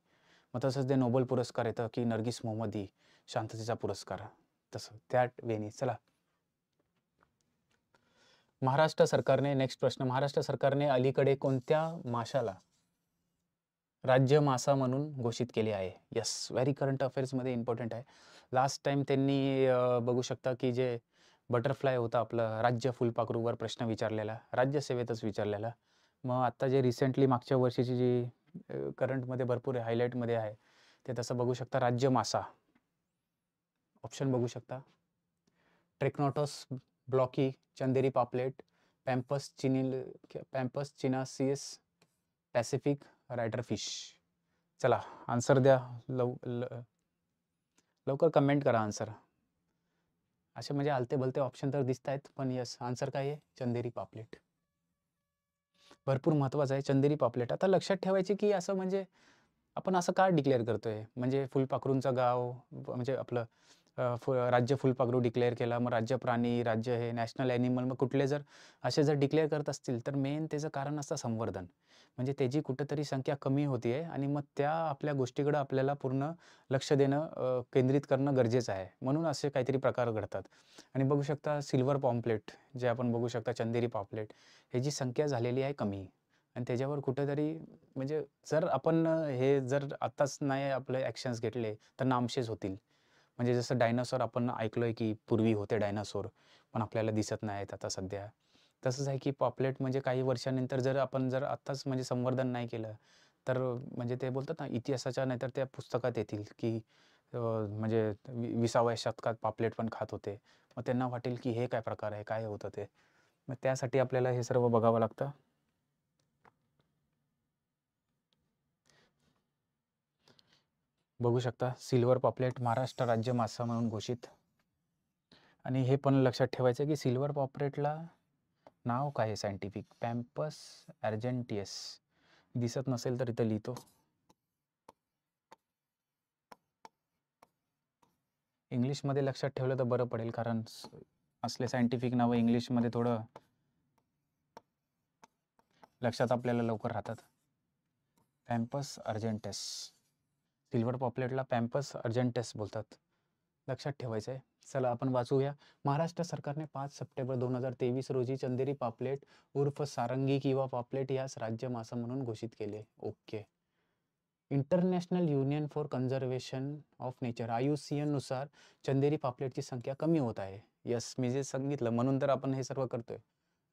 मग तसंच ते नोबेल पुरस्कार येतं, की नर्गिस मोहम्मदी शांततेचा पुरस्कार. तसं त्या वेळी चला. महाराष्ट्र सरकारने नेक्स्ट प्रश्न. महाराष्ट्र सरकारने अलीकडे कोणत्या माशाला राज्य मासा म्हणून घोषित केले आहे? येस, व्हेरी करंट अफेअर्समध्ये इम्पॉर्टंट आहे. लास्ट टाईम त्यांनी बघू शकता, की जे बटरफ्लाय होता आपलं राज्य फुलपाखरूवर प्रश्न विचारलेला, राज्यसेवेतच विचारलेला. मग आत्ता जे रिसेंटली मागच्या वर्षीची जी करंटमध्ये भरपूर हायलाईटमध्ये आहे, ते तसं बघू शकता राज्य मासा. ऑप्शन बघू शकता. ट्रेक्नोटोस ब्लॉकी, चंदेरी पापलेट, पॅम्पस चिनासियस, पॅसिफिक रायडर फिश. चला आन्सर द्या. लवकर कमेंट करा आन्सर. असे म्हणजे आलते-भलते ऑप्शन तर दिसत आहेत, पण येस आन्सर काय आहे? चंदेरी पापलेट. भरपूर महत्त्वाचं आहे चंदेरी पापलेट. आता लक्षात ठेवायचे, की असं म्हणजे आपण असं का डिक्लेअर करतोय? म्हणजे फुलपाखरूंचं गाव म्हणजे आपलं राज्य फुलपाखरू डिक्लेअर केला, मग राज्य प्राणी, राज्य हे नॅशनल ॲनिमल मग कुठले जर असे जर डिक्लेअर करत असतील, तर मेन त्याचं कारण असतं संवर्धन. म्हणजे त्याची कुठेतरी संख्या कमी होते आहे आणि मग त्या आपल्या गोष्टीकडं आपल्याला पूर्ण लक्ष देणं केंद्रित करणं गरजेचं आहे. म्हणून असे काहीतरी प्रकार घडतात. आणि बघू शकता सिल्व्हर पॉम्पलेट जे आपण बघू शकता चंदेरी पापलेट ह्याची संख्या झालेली आहे कमी आणि त्याच्यावर कुठेतरी म्हणजे जर आपण हे जर आत्ताच नाही आपले ॲक्शन्स घेतले, तर नामशेष होतील. म्हणजे जसं डायनासोर आपण ऐकलोय, की पूर्वी होते डायनासोर, पण आपल्याला दिसत नाहीत आता सध्या. तसंच आहे, की पॉपलेट म्हणजे काही वर्षानंतर जर आपण जर आत्ताच म्हणजे संवर्धन नाही केलं, तर म्हणजे ते बोलतात ना इतिहासाच्या नाहीतर त्या पुस्तकात येतील, की म्हणजे 20व्या शतकात पॉपलेट पण खात होते. मग त्यांना वाटेल, की हे काय प्रकार आहे? काय होतं ते? मग त्यासाठी आपल्याला हे सर्व बघावं लागतं. बघू शकता सिल्व्हर पॉपलेट महाराष्ट्र राज्य मासा म्हणून घोषित. आणि हे पण लक्षात ठेवायचं की सिल्व्हर पॉपलेटला नाव काय आहे सायंटिफिक? पॅम्पस अर्जेंटियस. दिसत नसेल तर इथं लिहितो. इंग्लिशमध्ये लक्षात ठेवलं तर बरं पडेल, कारण असले सायंटिफिक नावं इंग्लिशमध्ये थोडं लक्षात आपल्याला लवकर राहतात. पॅम्पस अर्जेंटस. सिल्व्हर पॉपलेटला पॅम्पस अर्जेंटस बोलतात. लक्षात ठेवायचं आहे. चला आपण वाचूया. महाराष्ट्र सरकारने 5 सप्टेंबर 2023 रोजी चंदेरी पापलेट उर्फ सारंगी किंवा पापलेट यास राज्य मासा म्हणून घोषित केले. Okay. International union for conservation of nature IUCN नुसार चंदेरी पापलेटची संख्या कमी होत आहे. यस, मी जे सांगितलं म्हणून तर आपण हे सर्व करतोय.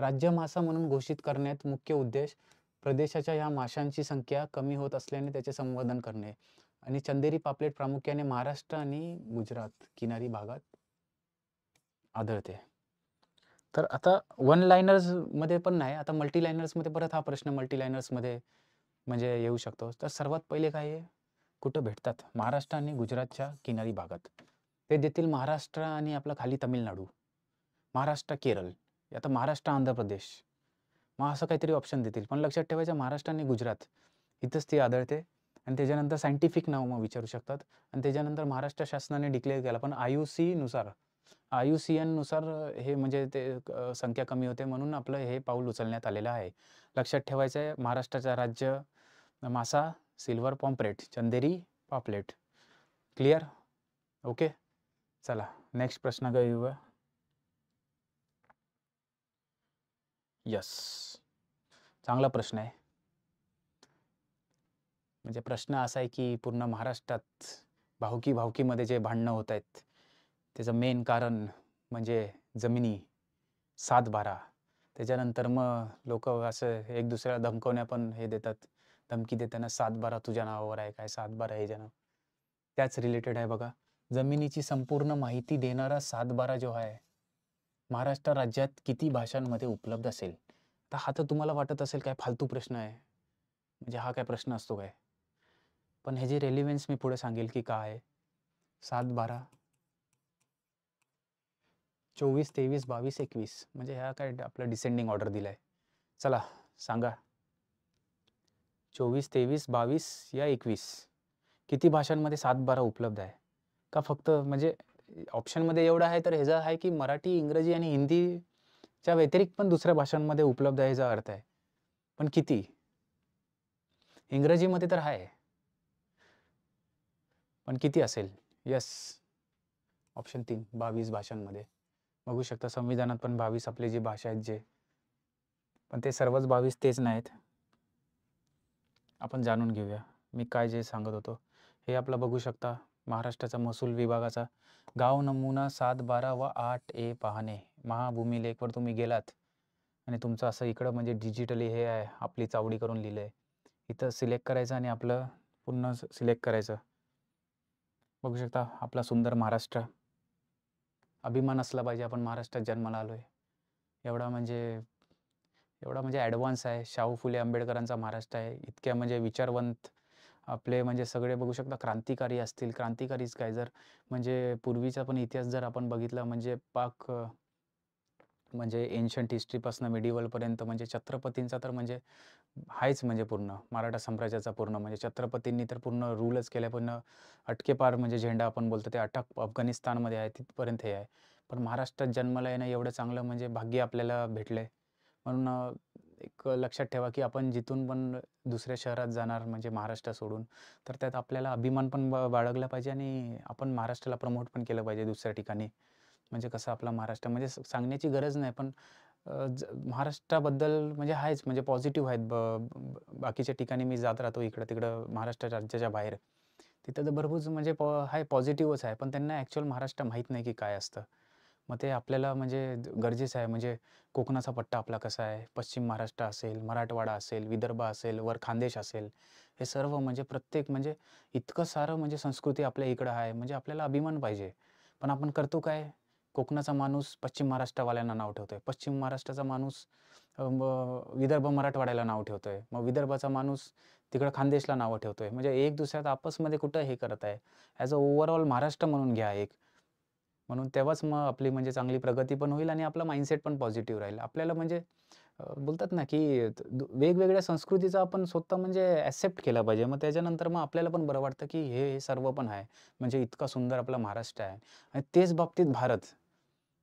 राज्य मासा म्हणून घोषित करण्यात मुख्य उद्देश प्रदेशाच्या या माशांची संख्या कमी होत असल्याने त्याचे संवर्धन करणे आणि चंदेरी पापलेट प्रामुख्याने महाराष्ट्र आणि गुजरात किनारी भागात आढळते. तर आता वन लाइनर्समध्ये पण नाही, आता मल्टी लाइनर्समध्ये परत हा प्रश्न मल्टी लाइनर्समध्ये म्हणजे येऊ शकतो. तर सर्वात पहिले काय आहे? कुठं भेटतात? महाराष्ट्र आणि गुजरातच्या किनारी भागात. ते देतील महाराष्ट्र आणि आपलं खाली तामिळनाडू, महाराष्ट्र, केरळ. आता महाराष्ट्र, आंध्र प्रदेश. मग असं काहीतरी ऑप्शन देतील. पण लक्षात ठेवायचं महाराष्ट्र आणि गुजरात इथंच ती आढळते आणि त्याच्यानंतर सायंटिफिक नाव मग विचारू शकतात आणि त्याच्यानंतर महाराष्ट्र शासनाने डिक्लेअर केला. पण IUCN नुसार हे म्हणजे ते संख्या कमी होते म्हणून आपलं हे पाऊल उचलण्यात आलेलं आहे. लक्षात ठेवायचं आहे महाराष्ट्राचा राज्य मासा सिल्व्हर पॉम्प्रेट, चंदेरी पापलेट. क्लिअर? ओके. चला नेक्स्ट प्रश्न घेऊया. यस, चांगला प्रश्न आहे. म्हणजे प्रश्न असा आहे की पूर्ण महाराष्ट्रात भावकीमध्ये जे भांडणं होत आहेत त्याचं मेन कारण म्हणजे जमिनी, 7-12. त्याच्यानंतर मग लोक असं एक दुसऱ्याला धमकवण्या पण हे देतात, धमकी देताना 7-12 तुझ्या नावावर आहे काय, 7-12 हे ज्या नाव. त्याच रिलेटेड आहे बघा. जमिनीची संपूर्ण माहिती देणारा 7-12 जो आहे महाराष्ट्र राज्यात किती भाषांमध्ये उपलब्ध असेल. तर हा तर तुम्हाला वाटत असेल काय फालतू प्रश्न आहे, म्हणजे हा काय प्रश्न असतो काय. पण ह्याची रेलिव्हन्स मी पुढे सांगेल की काय आहे. 7-12, 24, 23, 22, 21 म्हणजे ह्या काय आपलं डिसेंडिंग ऑर्डर दिलाय. चला सांगा, 24, 23, 22 या 21 किती भाषांमध्ये 7-12 उपलब्ध आहे. का फक्त म्हणजे ऑप्शनमध्ये एवढं आहे तर ह्याचा आहे की मराठी, इंग्रजी आणि हिंदीच्या व्यतिरिक्त पण दुसऱ्या भाषांमध्ये उपलब्ध आहे ह्याचा अर्थ आहे. पण किती? इंग्रजीमध्ये तर आहे, पण किती असेल? यस, ऑप्शन 3 22 भाषांमध्ये. बघू शकता संविधानात पण 22 आपली जी भाषा आहेत जे, पण ते सर्वच 22 तेच नाहीत. आपण जाणून घेऊया मी काय जे सांगत होतो. हे आपलं बघू शकता महाराष्ट्राचा महसूल विभागाचा गाव नमुना 7-12 व 8A पाहणे. महाभूमी लेखवर तुम्ही गेलात आणि तुमचं असं इकडं म्हणजे डिजिटली हे आहे, आपली चावडी करून लिहिलं आहे. इथं सिलेक्ट करायचं आणि आपलं पुन्हा सिलेक्ट करायचं. बघू शकता आपला सुंदर महाराष्ट्र. अभिमान असला पाहिजे आपण महाराष्ट्रात जन्माला आलोय. एवढा म्हणजे ॲडव्हान्स आहे. शाहू फुले आंबेडकरांचा महाराष्ट्र आहे. इतक्या म्हणजे विचारवंत आपले म्हणजे सगळे बघू शकता क्रांतिकारी असतील. क्रांतिकारीच काय, जर म्हणजे पूर्वीचा पण इतिहास जर आपण बघितला म्हणजे पाक म्हणजे एन्शंट हिस्ट्रीपासून मिडिवलपर्यंत म्हणजे छत्रपतींचा तर म्हणजे आहेच, म्हणजे पूर्ण मराठा साम्राज्याचा पूर्ण म्हणजे छत्रपतींनी तर पूर्ण रूलच केल्या. पण अटकेपार म्हणजे झेंडा आपण बोलतो ते अटक अफगाणिस्तानमध्ये आहे, तिथपर्यंत हे आहे. पण महाराष्ट्रात जन्माला येणं एवढं चांगलं म्हणजे भाग्य आपल्याला भेटलंय. म्हणून एक लक्षात ठेवा की आपण जिथून पण दुसऱ्या शहरात जाणार म्हणजे महाराष्ट्र सोडून, तर त्यात आपल्याला अभिमान पण बाळगला पाहिजे आणि आपण महाराष्ट्राला प्रमोट पण केलं पाहिजे दुसऱ्या ठिकाणी. म्हणजे कसं आपला महाराष्ट्र म्हणजे सांगण्याची गरज नाही, पण महाराष्ट्राबद्दल म्हणजे आहेच, म्हणजे पॉझिटिव्ह आहेत. बाकीच्या ठिकाणी मी जात राहतो इकडं-तिकडं महाराष्ट्र राज्याच्या बाहेर. तिथं तर भरपूर म्हणजे आहे पॉझिटिव्हच आहे. पण त्यांना ॲक्चुअल महाराष्ट्र माहीत नाही की काय असतं. मग ते आपल्याला म्हणजे गरजेचं आहे. म्हणजे कोकणाचा पट्टा आपला कसा आहे, पश्चिम महाराष्ट्र असेल, मराठवाडा असेल, विदर्भ असेल, वर खानदेश असेल, हे सर्व म्हणजे प्रत्येक म्हणजे इतकं सारं म्हणजे संस्कृती आपल्या इकडं आहे. म्हणजे आपल्याला अभिमान पाहिजे. पण आपण करतो काय? कोकणाचा माणूस पश्चिम महाराष्ट्रवाल्यांना नाव ठेवतोय. पश्चिम महाराष्ट्राचा माणूस विदर्भ मराठवाड्याला नाव ठेवतोय. मग विदर्भाचा माणूस तिकडं खानदेशला नावं ठेवतोय. म्हणजे एक दुसऱ्यात आपसमध्ये कुठं हे करत आहे. ॲज अ ओव्हरऑल महाराष्ट्र म्हणून घ्या एक. म्हणून तेव्हाच मग आपली म्हणजे चांगली प्रगती पण होईल आणि आपला माइंडसेट पण पॉझिटिव्ह राहील. आपल्याला म्हणजे बोलतात ना, की वेगवेगळ्या संस्कृतीचा आपण स्वतः म्हणजे ॲक्सेप्ट केला पाहिजे. मग त्याच्यानंतर मग आपल्याला पण बरं वाटतं, की हे सर्व पण आहे. म्हणजे इतका सुंदर आपला महाराष्ट्र आहे. आणि तेच बाबतीत भारत.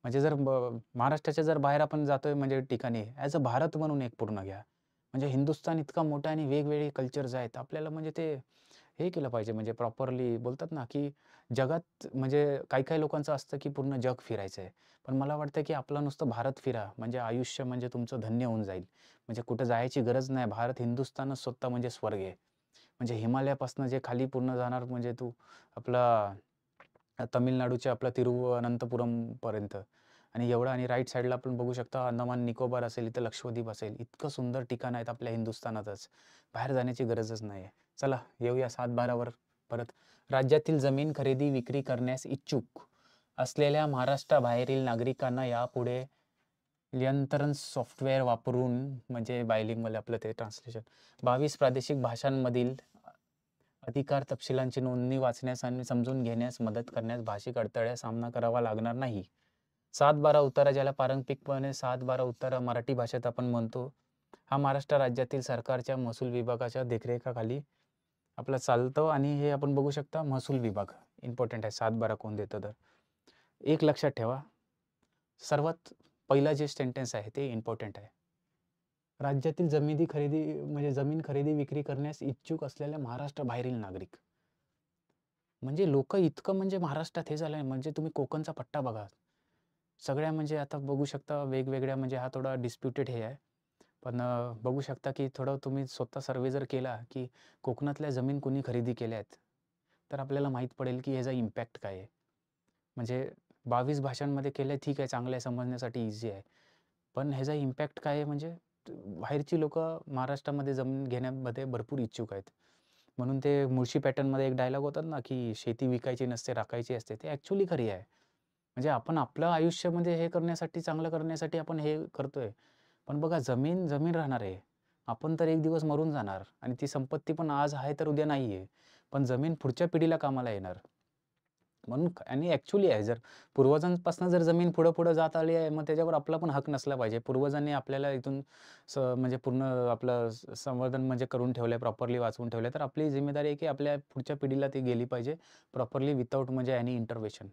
म्हणजे जर महाराष्ट्राच्या जर बाहेर आपण जातोय म्हणजे ठिकाणी ॲज अ भारत म्हणून एक पूर्ण घ्या. म्हणजे हिंदुस्थान इतका मोठा आणि वेगवेगळे कल्चर्स आहेत. आपल्याला म्हणजे ते हे केलं पाहिजे म्हणजे प्रॉपरली बोलतात ना, की जगात म्हणजे काही-काही लोकांचं असतं, की पूर्ण जग फिरायचं आहे. पण मला वाटतं, की आपलं नुसतं भारत फिरा म्हणजे आयुष्य म्हणजे तुमचं धन्य होऊन जाईल. म्हणजे कुठं जायची गरज नाही. भारत, हिंदुस्थानच स्वतः म्हणजे स्वर्ग आहे. म्हणजे हिमालयापासून जे खाली पूर्ण जाणार म्हणजे तू आपला तमिळनाडूच्या आपला तिरुवनंतपुरमपर्यंत आणि एवढं आणि राईट साईडला आपण बघू शकता अंदमान निकोबार असेल, इथं लक्षद्वीप असेल. इतकं सुंदर ठिकाण आहेत आपल्या हिंदुस्थानातच. बाहेर जाण्याची गरजच नाही आहे. चला येऊया 7-12वर परत. राज्यातील जमीन खरेदी विक्री करण्यास इच्छुक असलेल्या महाराष्ट्राबाहेरील नागरिकांना यापुढे नियंत्रण सॉफ्टवेअर वापरून म्हणजे बायलिंगवाले आपलं ते ट्रान्सलेशन 22 प्रादेशिक भाषांमधील अधिकार तपशिलांची नोंदणी वाचण्यास आणि समजून घेण्यास मदत करण्यास भाषिक अडथळ्यास सामना करावा लागणार नाही. 7-12 उतारा ज्याला पारंपरिकपणे 7-12 उतारा मराठी भाषेत आपण म्हणतो, हा महाराष्ट्र राज्यातील सरकारच्या महसूल विभागाच्या देखरेखीखाली आपलं चालतं आणि हे आपण बघू शकता महसूल विभाग इम्पॉर्टंट आहे. 7-12 कोण देतं तर. एक लक्षात ठेवा, सर्वात पहिला जे सेंटेन्स आहे ते इम्पॉर्टंट आहे. राज्यातील जमीन खरेदी विक्री करण्यास इच्छुक असलेल्या महाराष्ट्राबाहेरील नागरिक. म्हणजे लोकं इतकं म्हणजे महाराष्ट्रात हे झालंय म्हणजे तुम्ही कोकणचा पट्टा बघा. सगळ्या म्हणजे आता बघू शकता वेगवेगळ्या म्हणजे हा थोडा डिस्प्युटेड हे आहे. पण बघू शकता की थोडं तुम्ही स्वतः सर्व्हे जर केला, की कोकणातल्या जमीन कोणी खरेदी केल्या आहेत, तर आपल्याला माहीत पडेल की ह्याचा इम्पॅक्ट काय आहे. म्हणजे 22 भाषांमध्ये केलंय ठीक आहे, चांगलं आहे, समजण्यासाठी ईझी आहे. पण ह्याचा इम्पॅक्ट काय आहे म्हणजे बाहेरची लोकं महाराष्ट्रामध्ये जमीन घेण्यामध्ये भरपूर इच्छुक आहेत. म्हणून ते मुळशी पॅटर्नमध्ये एक डायलॉग होतात ना, की शेती विकायची नसते, राखायची असते. ते ॲक्चुअली खरी आहे. म्हणजे आपण आपलं आयुष्यामध्ये हे करण्यासाठी, चांगलं करण्यासाठी आपण हे करतोय. पण बघा जमीन, जमीन राहणार आहे. आपण तर एक दिवस मरून जाणार आणि ती संपत्ती पण आज आहे तर उद्या नाही आहे. पण जमीन पुढच्या पिढीला कामाला येणार. म्हणून आणि ॲक्चुअली आहे जर पूर्वजांपासून जर जमीन पुढं-पुढं जात आली आहे, मग त्याच्यावर आपला पण हक्क नसला पाहिजे. पूर्वजांनी आपल्याला इथून म्हणजे पूर्ण आपलं संवर्धन म्हणजे करून ठेवलंय, प्रॉपरली वाचवून ठेवलंय. तर आपली जिम्मेदारी आहे की आपल्या पुढच्या पिढीला ती गेली पाहिजे प्रॉपरली विथआऊट म्हणजे एनी इंटरव्हेन्शन.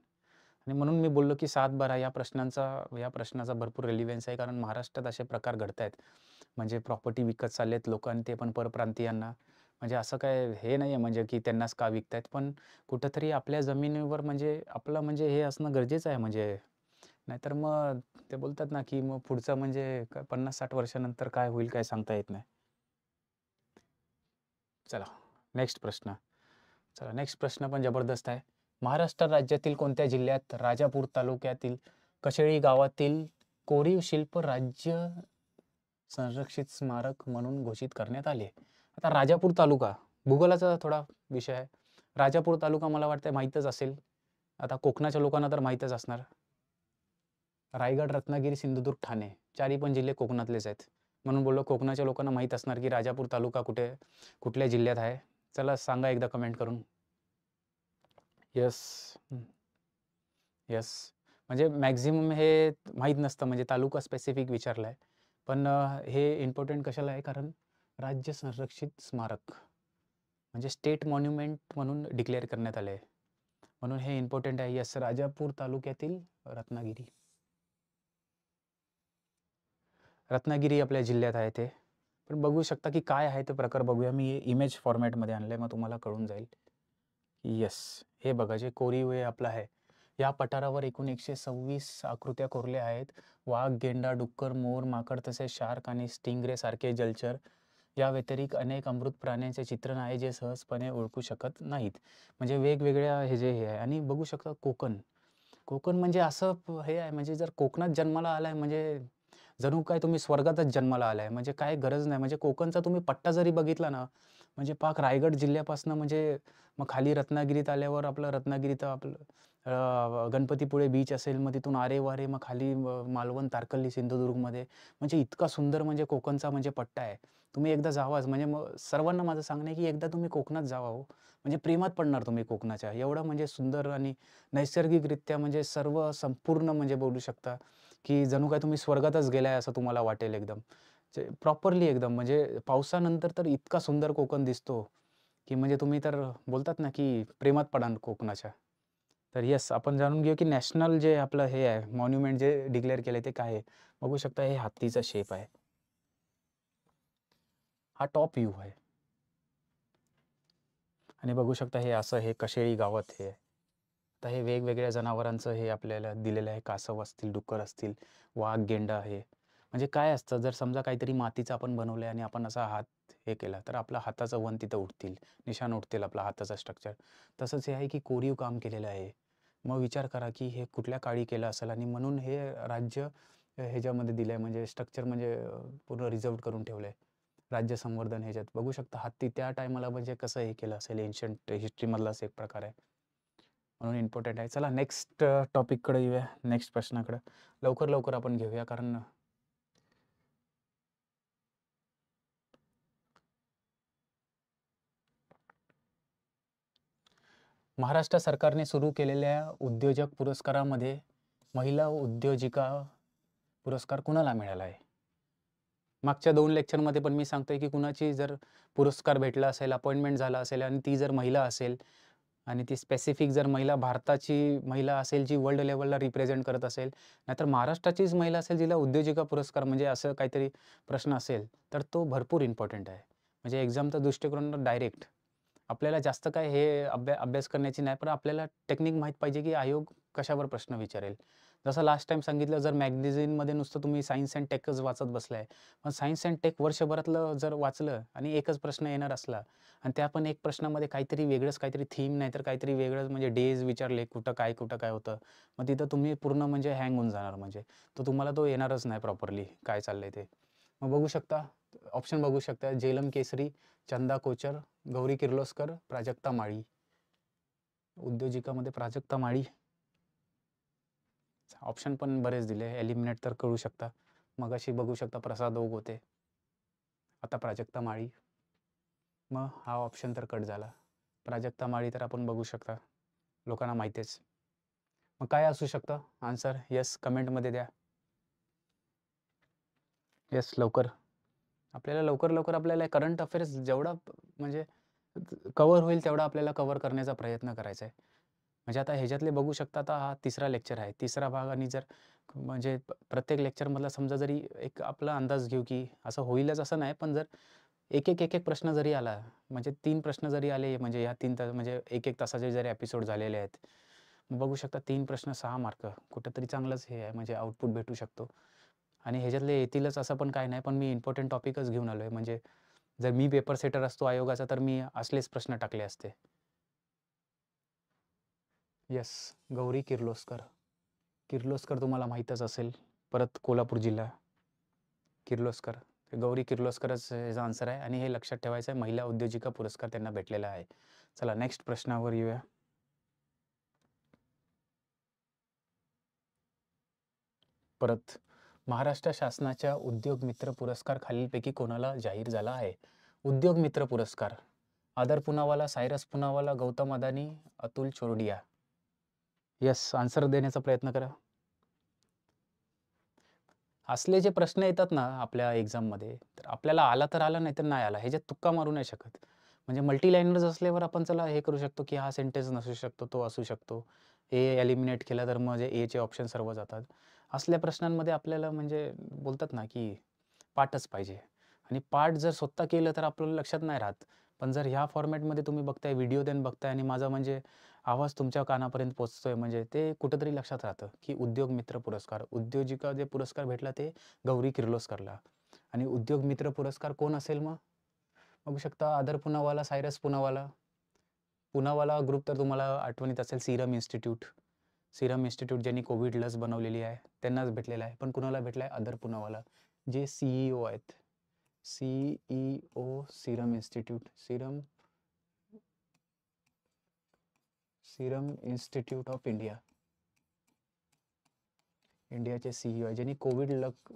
आणि म्हणून मी बोललो की 7/12 या प्रश्नाचा भरपूर रिलेव्हन्स आहे. कारण महाराष्ट्रात असे प्रकार घडतायत. म्हणजे प्रॉपर्टी विकत चाललेत लोकं आणि ते पण परप्रांतीयांना. म्हणजे असं काय हे नाहीये म्हणजे की त्यांनाच का विकतायत. पण कुठेतरी आपल्या जमिनीवर म्हणजे आपलं म्हणजे हे असणं गरजेचं आहे म्हणजे. नाहीतर मग ते बोलतात ना की मग पुढचं म्हणजे 50-60 वर्षानंतर काय होईल काय सांगता येत नाही. चला नेक्स्ट प्रश्न. चला नेक्स्ट प्रश्न पण जबरदस्त आहे. महाराष्ट्र राज्यातील कोणत्या जिल्ह्यात राजापूर तालुक्यातील कशेळी गावातील कोरीव शिल्प राज्य संरक्षित स्मारक म्हणून घोषित करण्यात आले? आता राजापूर तालुका भूगोलाचा थोडा विषय आहे. राजापूर तालुका मला वाटतं माहीतच असेल. आता कोकणाच्या लोकांना तर माहीतच असणार. रायगड, रत्नागिरी, सिंधुदुर्ग, ठाणे चारही पण जिल्हे कोकणातलेच आहेत. म्हणून बोललो कोकणाच्या लोकांना माहीत असणार की राजापूर तालुका कुठल्या जिल्ह्यात आहे. चला सांगा एकदा कमेंट करून. येस. येस. म्हणजे मॅक्सिमम हे माहीत नसतं म्हणजे तालुका स्पेसिफिक विचारलाय. पण हे इम्पोर्टंट कशाला आहे कारण राज्य संरक्षित स्मारक म्हणजे स्टेट मॉन्युमेंट म्हणून डिक्लेअर करण्यात आले आहे. म्हणून हे इम्पोर्टंट आहे. येस, राजापूर तालुक्यातील रत्नागिरी. रत्नागिरी आपल्या जिल्ह्यात आहे ते. पण बघू शकता की काय आहे ते प्रकार बघूया. मी इमेज फॉर्मॅटमध्ये आणलंय मग तुम्हाला कळून जाईल. येस. हे बघा जे कोरीव हे आपलं आहे. या पठारावर एकूण 126 आकृत्या कोरल्या आहेत. वाघ, गेंडा, डुक्कर, मोर, माकड तसेच शार्क आणि स्टिंग्रे सारखे जलचर. या व्यतिरिक्त अनेक अमृत प्राण्यांचे चित्रण आहे जे सहजपणे ओळखू शकत नाहीत. म्हणजे वेगवेगळ्या हे आहे आणि बघू शकता कोकण. कोकण म्हणजे असं हे आहे म्हणजे जर कोकणात जन्माला आलाय म्हणजे जणू काय तुम्ही स्वर्गातच जन्माला आलाय. म्हणजे काय गरज नाही. म्हणजे कोकणचा तुम्ही पट्टा जरी बघितला ना, म्हणजे पाक रायगड जिल्ह्यापासून म्हणजे मग खाली रत्नागिरीत आल्यावर आपलं रत्नागिरीत आपलं गणपतीपुळे बीच असेल, मग तिथून आरे-वारे मग खाली मालवण, तारकर्ली, सिंधुदुर्गमध्ये म्हणजे इतका सुंदर म्हणजे कोकणचा म्हणजे पट्टा आहे. तुम्ही एकदा जावाच म्हणजे मग सर्वांना माझं सांगणं आहे, की एकदा तुम्ही कोकणात जावा हो. म्हणजे प्रेमात पडणार तुम्ही कोकणाच्या. एवढं म्हणजे सुंदर आणि नैसर्गिकरित्या म्हणजे सर्व संपूर्ण म्हणजे बोलू शकता, की जणू काय तुम्ही स्वर्गातच गेलाय असं तुम्हाला वाटेल एकदम. प्रॉपरली एकदम म्हणजे पावसानंतर तर इतका सुंदर कोकण दिसतो, की म्हणजे तुम्ही तर बोलतात ना, की प्रेमात पडाल कोकणाच्या. तर येस, आपण जाणून घेऊ, की नॅशनल जे आपलं हे आहे मॉन्युमेंट जे डिक्लेअर केलंय ते काय आहे? बघू शकता हे हत्तीचा शेप आहे. हा टॉप व्ह्यू आहे. आणि बघू शकता हे असं हे कशेळी गावात हे आहे. आता हे वेगवेगळ्या जनावरांचं हे आपल्याला दिलेलं आहे. कासव असतील, डुक्कर असतील, वाघ, गेंडा आहे. म्हणजे काय असतं जर समजा काहीतरी मातीचं आपण बनवलंय आणि आपण असा हात हे केला, तर आपला हाताचं वन तिथं उठतील, निशाण उठतील आपला हाताचा स्ट्रक्चर. तसंच हे आहे की कोरीव काम केलेलं आहे. मग विचार करा की हे कुठल्या काळी केलं असेल आणि म्हणून हे राज्य ह्याच्यामध्ये दिलंय म्हणजे स्ट्रक्चर म्हणजे पूर्ण रिझर्व्ह करून ठेवलंय. राज्य संवर्धन ह्याच्यात बघू शकता हत्ती त्या टायमाला म्हणजे कसं हे केलं असेल एन्शंट हिस्ट्रीमधलाच एक प्रकार आहे. म्हणून इम्पॉर्टंट आहे. चला नेक्स्ट टॉपिककडे येऊया. नेक्स्ट प्रश्नाकडे. लवकर आपण घेऊया कारण महाराष्ट्र सरकारने सुरू केलेल्या उद्योजक पुरस्कारामध्ये महिला उद्योजिका पुरस्कार कुणाला मिळाला आहे? मागच्या 2 लेक्चरमध्ये पण मी सांगतोय की कुणाची जर पुरस्कार भेटला असेल, अपॉइंटमेंट झाला असेल आणि ती जर महिला असेल आणि ती स्पेसिफिक जर महिला महिला असेल जी वर्ल्ड लेव्हलला रिप्रेझेंट करत असेल, नाहीतर महाराष्ट्राचीच महिला असेल जिला उद्योजिका पुरस्कार म्हणजे असं काहीतरी प्रश्न असेल, तर तो भरपूर इम्पॉर्टंट आहे. म्हणजे एक्झामचा दृष्टिकोन डायरेक्ट आपल्याला जास्त काय हे अभ्यास करण्याची नाही, पण आपल्याला टेक्निक माहीत पाहिजे, की आयोग कशावर प्रश्न विचारेल. जसं लास्ट टाईम सांगितलं, जर मॅगझिनमध्ये नुसतं तुम्ही सायन्स अँड टेकच वाचत बसलाय, पण सायन्स अँड टेक वर्षभरातलं जर वाचलं आणि एकच प्रश्न येणार असला आणि त्या पण एक प्रश्नामध्ये काहीतरी वेगळंच, काहीतरी थीम नाहीतर काहीतरी वेगळंच म्हणजे डेज विचारले, कुठं काय होतं. मग तिथं तुम्ही पूर्ण म्हणजे हँग होऊन जाणार म्हणजे. तर तुम्हाला तो येणारच नाही प्रॉपरली काय चाललंय ते. मग बघू शकता, ऑप्शन बघू शकता. झेलम केसरी, चंदा कोचर, गौरी किर्लोस्कर, प्राजक्ता माळी. उद्योजिकामध्ये प्राजक्ता माळी. ऑप्शन पण बरेच दिले. एलिमिनेट तर करू शकता. मगाशी बघू शकता प्रसाद ओक होते. आता प्राजक्ता माळी. मग हा ऑप्शन तर कट झाला. प्राजक्ता माळी तर आपण बघू शकता. लोकांना माहितीच. मग काय असू शकतं आन्सर? येस कमेंटमध्ये द्या. येस लवकर. आपल्याला लवकर आपल्याला करंट अफेअर्स जेवढा म्हणजे कव्हर होईल तेवढा आपल्याला कव्हर करण्याचा प्रयत्न करायचा आहे. म्हणजे आता ह्याच्यातले बघू शकता, आता हा तिसरा लेक्चर आहे. तिसरा भाग आणि जर म्हणजे प्रत्येक लेक्चरमधला समजा जरी एक आपला अंदाज घेऊ, की असं होईलच असं नाही, पण जर एक प्रश्न जरी आला, म्हणजे 3 प्रश्न जरी आले म्हणजे ह्या 3 तास म्हणजे 1-1 तासाचे जरी एपिसोड झालेले आहेत. बघू शकता 3 प्रश्न 6 मार्क कुठेतरी चांगलंच हे आहे म्हणजे आउटपुट भेटू शकतो. आणि ह्याच्यातले येतीलच असं पण काही नाही, पण मी इम्पोर्टंट टॉपिकच घेऊन आलोय. म्हणजे जर मी पेपर सेटर असतो आयोगाचा तर मी असलेच प्रश्न टाकले असते. येस, गौरी किर्लोस्कर. किर्लोस्कर तुम्हाला माहीतच असेल. परत कोल्हापूर जिल्हा. किर्लोस्कर. गौरी किर्लोस्करच ह्याचा आन्सर आहे आणि हे लक्षात ठेवायचं आहे, महिला उद्योजिका पुरस्कार त्यांना भेटलेला आहे. चला नेक्स्ट प्रश्नावर येऊया. परत महाराष्ट्र शासनाच्या उद्योग मित्र पुरस्कार खालीलपैकी कोणाला जाहीर झाला आहे? उद्योग मित्र पुरस्कार. आदर पुनावाला, सायरस पुनावाला, गौतम अदानी, अतुल चोरडिया. येस, आन्सर देण्याचा प्रयत्न करा. असले जे प्रश्न येतात ना आपल्या एक्झाममध्ये, तर आपल्याला आला तर आला, नाही तर नाही आला. ह्याच्यात तुक्का मारू नाही शकत. म्हणजे मल्टी लाईनर्स असल्यावर आपण चला हे करू शकतो, की हा सेंटेन्स नसू शकतो, तो असू शकतो. ए एलिमिनेट केला तर म्हणजे एचे ऑप्शन सर्व जातात. असल्या प्रश्नांमध्ये आपल्याला म्हणजे बोलतात ना, की पाठच पाहिजे आणि पाठ जर स्वतः केलं तर आपल्याला लक्षात नाही राहत. पण जर ह्या फॉर्मॅटमध्ये तुम्ही बघताय, व्हिडिओ देऊन बघताय आणि माझा म्हणजे आवाज तुमच्या कानापर्यंत पोहोचतोय म्हणजे ते कुठेतरी लक्षात राहतं, की उद्योग मित्र पुरस्कार. उद्योजिका जे पुरस्कार भेटला ते गौरी किर्लोस्करला आणि उद्योग मित्र पुरस्कार कोण असेल मग? बघू शकता आदर पुनावाला, सायरस पुनावाला. पुनावाला ग्रुप तर तुम्हाला आठवणीत असेल सीरम इन्स्टिट्यूट. सीरम इन्स्टिट्यूट ज्यांनी कोविड लस बनवलेली आहे त्यांनाच भेटलेला आहे. पण कुणाला भेटला आहे? आदर पुनावाला जे CEO आहेत. CEO serum institute. Serum institute of India. इंडियाचे CEO आहे ज्यांनी कोविड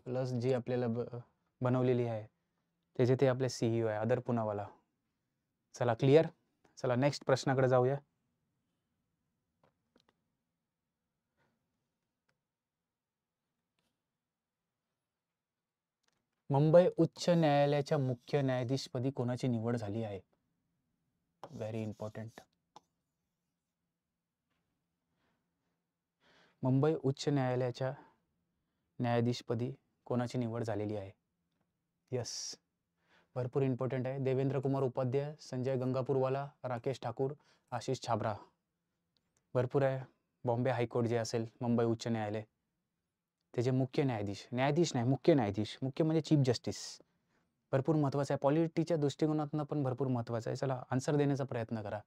लस जी आपल्याला बनवलेली आहे त्याचे ते आपले CEO आहे आदर पुनावाला. चला क्लिअर. चला नेक्स्ट प्रश्नाकडे जाऊया. मुंबई उच्च न्यायालयाच्या मुख्य न्यायाधीशपदी कोणाची निवड झाली आहे? Very important. मुंबई उच्च न्यायालयाच्या न्यायाधीशपदी कोणाची निवड झालेली आहे? यस, भरपूर इम्पॉर्टंट आहे. देवेंद्र कुमार उपाध्याय, संजय गंगापूरवाला, राकेश ठाकूर, आशिष छाबरा. भरपूर आहे. बॉम्बे हायकोर्ट जे असेल, मुंबई उच्च न्यायालय, त्याचे मुख्य न्यायाधीश नाही, मुख्य न्यायाधीश. मुख्य म्हणजे चीफ जस्टिस. भरपूर महत्त्वाचं आहे. पॉलिटीच्या दृष्टिकोनातून पण भरपूर महत्त्वाचं आहे. चला आन्सर देण्याचा प्रयत्न करा.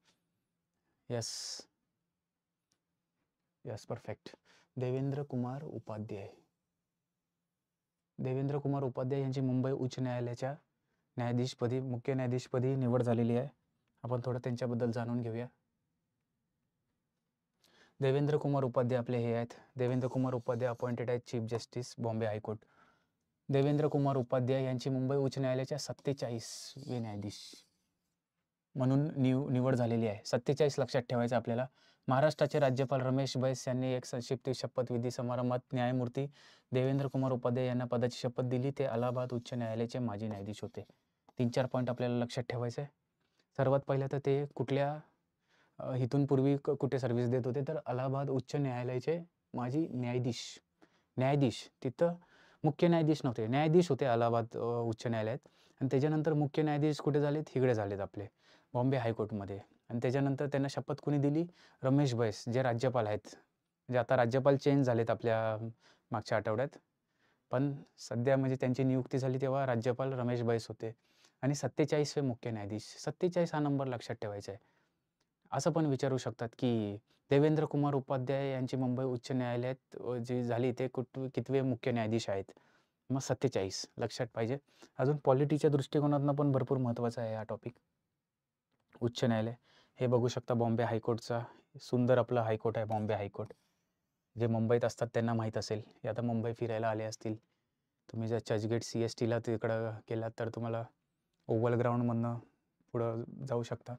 Yes, perfect. देवेंद्र कुमार उपाध्याय. देवेंद्र कुमार उपाध्याय यांची मुंबई उच्च न्यायालयाच्या न्यायाधीशपदी, मुख्य न्यायाधीशपदी निवड झालेली आहे. आपण थोडं त्यांच्याबद्दल जाणून घेऊया. देवेंद्र कुमार उपाध्याय आपले हे आहेत. देवेंद्र कुमार उपाध्याय अपॉइंटेड आहेत chief justice Bombay high court. Devendra Kumar Upadhyay यांची मुंबई उच्च न्यायालयाच्या 47वे न्यायाधीश म्हणून निवड झालेली आहे. 47 लक्षात ठेवायचं आपल्याला. महाराष्ट्राचे राज्यपाल रमेश बैस यांनी एक संक्षिप्त शपथविधी समारंभात न्यायमूर्ती देवेंद्र कुमार उपाध्याय यांना पदाची शपथ दिली. ते अलाहाबाद उच्च न्यायालयाचे माजी न्यायाधीश होते. 3-4 पॉईंट आपल्याला लक्षात ठेवायचं आहे. सर्वात पहिलं तर ते कुठल्या इथून पूर्वी कुठे सर्व्हिस देत होते, तर अलाहाबाद उच्च न्यायालयाचे माजी न्यायाधीश. तिथं मुख्य न्यायाधीश नव्हते, न्यायाधीश होते अलाहाबाद उच्च न्यायालयात आणि त्याच्यानंतर मुख्य न्यायाधीश कुठे झालेत? इकडे झालेत आपले बॉम्बे हायकोर्टमध्ये. आणि त्याच्यानंतर त्यांना शपथ कोणी दिली? रमेश बैस, जे राज्यपाल आहेत. म्हणजे आता राज्यपाल चेंज झालेत आपल्या मागच्या आठवड्यात. पण सध्या म्हणजे त्यांची नियुक्ती झाली तेव्हा राज्यपाल रमेश बैस होते. आणि 47वे मुख्य न्यायाधीश. 47 हा नंबर लक्षात ठेवायचा आहे. असं पण विचारू शकतात, की देवेंद्र कुमार उपाध्याय यांची मुंबई उच्च न्यायालयात जी झाली ते कितवे मुख्य न्यायाधीश आहेत? मग 47 लक्षात पाहिजे. अजून पॉलिटीच्या दृष्टिकोनातनं पण भरपूर महत्त्वाचा आहे हा टॉपिक. उच्च न्यायालय हे बघू शकता बॉम्बे हायकोर्टचा सुंदर आपलं हायकोर्ट आहे बॉम्बे हायकोर्ट. जे मुंबईत असतात त्यांना माहीत असेल. हे आता मुंबई फिरायला आले असतील. तुम्ही जर चर्चगेट CSTला तिकडं गेलात तर तुम्हाला ओव्हल ग्राउंडमधनं पुढं जाऊ शकता.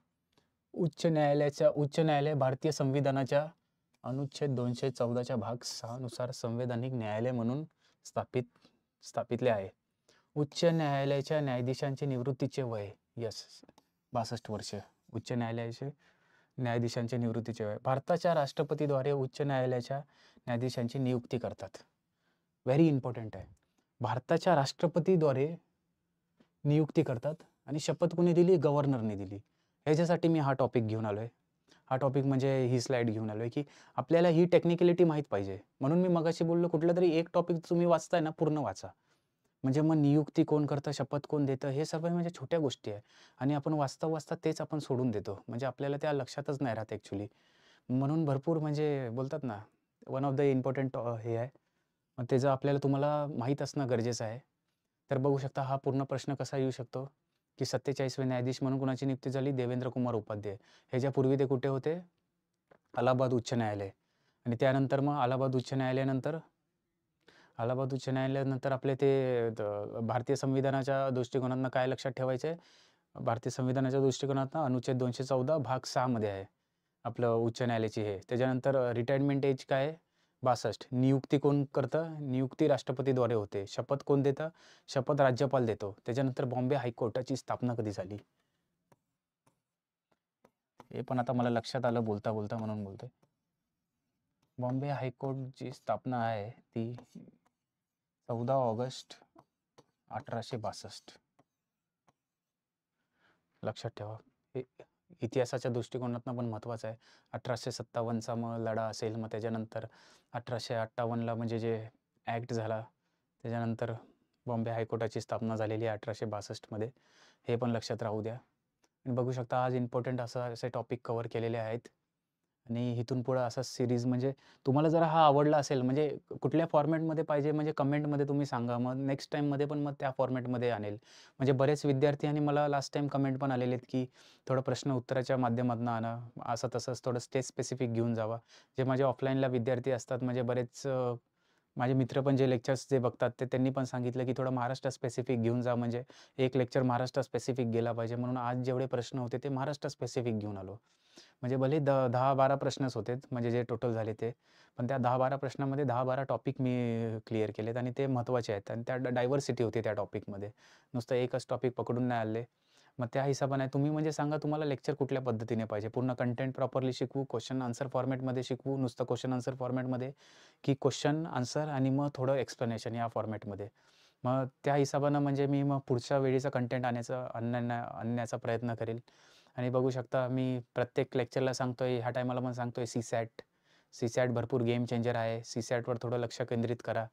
उच्च न्यायालय भारतीय संविधानाच्या अनुच्छेद 214च्या भाग 6 नुसार संवैधानिक न्यायालय म्हणून स्थापितले आहे. उच्च न्यायालयाच्या न्यायाधीशांचे निवृत्तीचे वय 62 वर्ष. उच्च न्यायालयाचे न्यायाधीशांचे निवृत्तीचे वय. भारताच्या राष्ट्रपतीद्वारे उच्च न्यायालयाच्या न्यायाधीशांची नियुक्ती करतात. व्हेरी इम्पॉर्टंट आहे. भारताच्या राष्ट्रपतीद्वारे नियुक्ती करतात आणि शपथ कोणी दिली? गव्हर्नरने दिली. ह्याच्यासाठी मी हा टॉपिक घेऊन आलो आहे. हा टॉपिक म्हणजे ही स्लाईड घेऊन आलो आहे, की आपल्याला ही टेक्निकॅलिटी माहीत पाहिजे. म्हणून मी मगाशी बोललो कुठलातरी एक टॉपिक तुम्ही वाचताय ना पूर्ण वाचा. म्हणजे मग नियुक्ती कोण करतं, शपथ कोण देतं, हे सर्व म्हणजे छोट्या गोष्टी आहे आणि आपण वाचता तेच आपण सोडून देतो. म्हणजे आपल्याला त्या लक्षातच नाही राहत ॲक्च्युली. म्हणून भरपूर म्हणजे बोलतात ना वन ऑफ द इम्पॉर्टंट हे आहे. मग त्याचं आपल्याला तुम्हाला माहीत असणं गरजेचं आहे. तर बघू शकता हा पूर्ण प्रश्न कसा येऊ शकतो, की 47वे न्यायाधीश म्हणून कुणाची नियुक्ती झाली? देवेंद्र कुमार उपाध्याय. ह्याच्यापूर्वी ते कुठे होते? अलाहाबाद उच्च न्यायालय. आणि त्यानंतर मग अलाहाबाद उच्च न्यायालयानंतर आपले ते भारतीय संविधानाच्या दृष्टिकोनातनं काय लक्षात ठेवायचं आहे? भारतीय संविधानाच्या दृष्टिकोनातनं अनुच्छेद 214 भाग 6 मध्ये आहे आपलं उच्च न्यायालयाची हे. त्याच्यानंतर रिटायरमेंट एज काय आहे? 62. नियुक्ती कोण करतं? नियुक्ती राष्ट्रपतीद्वारे होते. शपथ कोण देतं? शपथ राज्यपाल देतो. त्याच्यानंतर बॉम्बे हायकोर्टाची स्थापना कधी झाली? हे पण आता मला लक्षात आलं बोलता बोलता म्हणून बोलतोय. बॉम्बे हायकोर्टची स्थापना आहे ती 14 ऑगस्ट 1862. लक्षात ठेवा. हे इतिहासाच्या दृष्टिकोनातनं पण महत्त्वाचं आहे. 1857चा मग लढा असेल, मग त्याच्यानंतर 1858ला म्हणजे जे ॲक्ट झाला, त्याच्यानंतर बॉम्बे हायकोर्टाची स्थापना झालेली आहे 1862मध्ये. हे पण लक्षात राहू द्या. आणि बघू शकता आज इम्पॉर्टंट असे टॉपिक कव्हर केलेले आहेत आणि इथून पुढं असा सीरीज म्हणजे तुम्हाला जर हा आवडला असेल म्हणजे कुठल्या फॉर्मॅटमध्ये पाहिजे म्हणजे कमेंटमध्ये तुम्ही सांगा. मग नेक्स्ट टाईममध्ये पण मग त्या फॉर्मॅटमध्ये आणेल. म्हणजे बरेच विद्यार्थी आणि मला लास्ट टाईम कमेंट पण आलेले आहेत, की थोडं प्रश्न उत्तराच्या माध्यमातून आणा. असं तसंच थोडं स्टेज स्पेसिफिक घेऊन जावा. जे माझे ऑफलाईनला विद्यार्थी असतात म्हणजे बरेच माझे मित्र पण जे लेक्चर्स जे बघतात ते त्यांनी पण सांगितलं, की थोडं महाराष्ट्र स्पेसिफिक घेऊन जा. म्हणजे एक लेक्चर महाराष्ट्र स्पेसिफिक गेला पाहिजे. म्हणून आज जेवढे प्रश्न होते ते महाराष्ट्र स्पेसिफिक घेऊन आलो. म्हणजे भले 10-12 प्रश्नच होते म्हणजे जे टोटल झाले ते. पण त्या 10-12 प्रश्नामध्ये 10-12 टॉपिक मी क्लिअर केलेत आणि ते महत्त्वाचे आहेत आणि त्या डायव्हर्सिटी होती त्या टॉपिकमध्ये. नुसतं एकच टॉपिक पकडून नाही आले. मग त्या हिशोबाने तुम्ही म्हणजे सांगा तुम्हाला लेक्चर कुठल्या पद्धतीने पाहिजे? पूर्ण कंटेंट प्रॉपरली शिकवू, क्वेश्चन आन्सर फॉर्मॅटमध्ये शिकवू, नुसतं क्वेश्चन आन्सर फॉर्मॅटमध्ये, की क्वेश्चन आन्सर आणि मग थोडं एक्सप्लेनेशन या फॉर्मॅटमध्ये? मग त्या हिशोबानं म्हणजे मी मग पुढच्या वेळेचा कंटेंट आणण्याचा प्रयत्न करेल. आणि बघू शकता मी प्रत्येक लेक्चरला सांगतोय, ह्या टायमाला पण सांगतोय सीसॅट भरपूर गेम चेंजर आहे. सीसॅटवर थोडं लक्ष केंद्रित करा.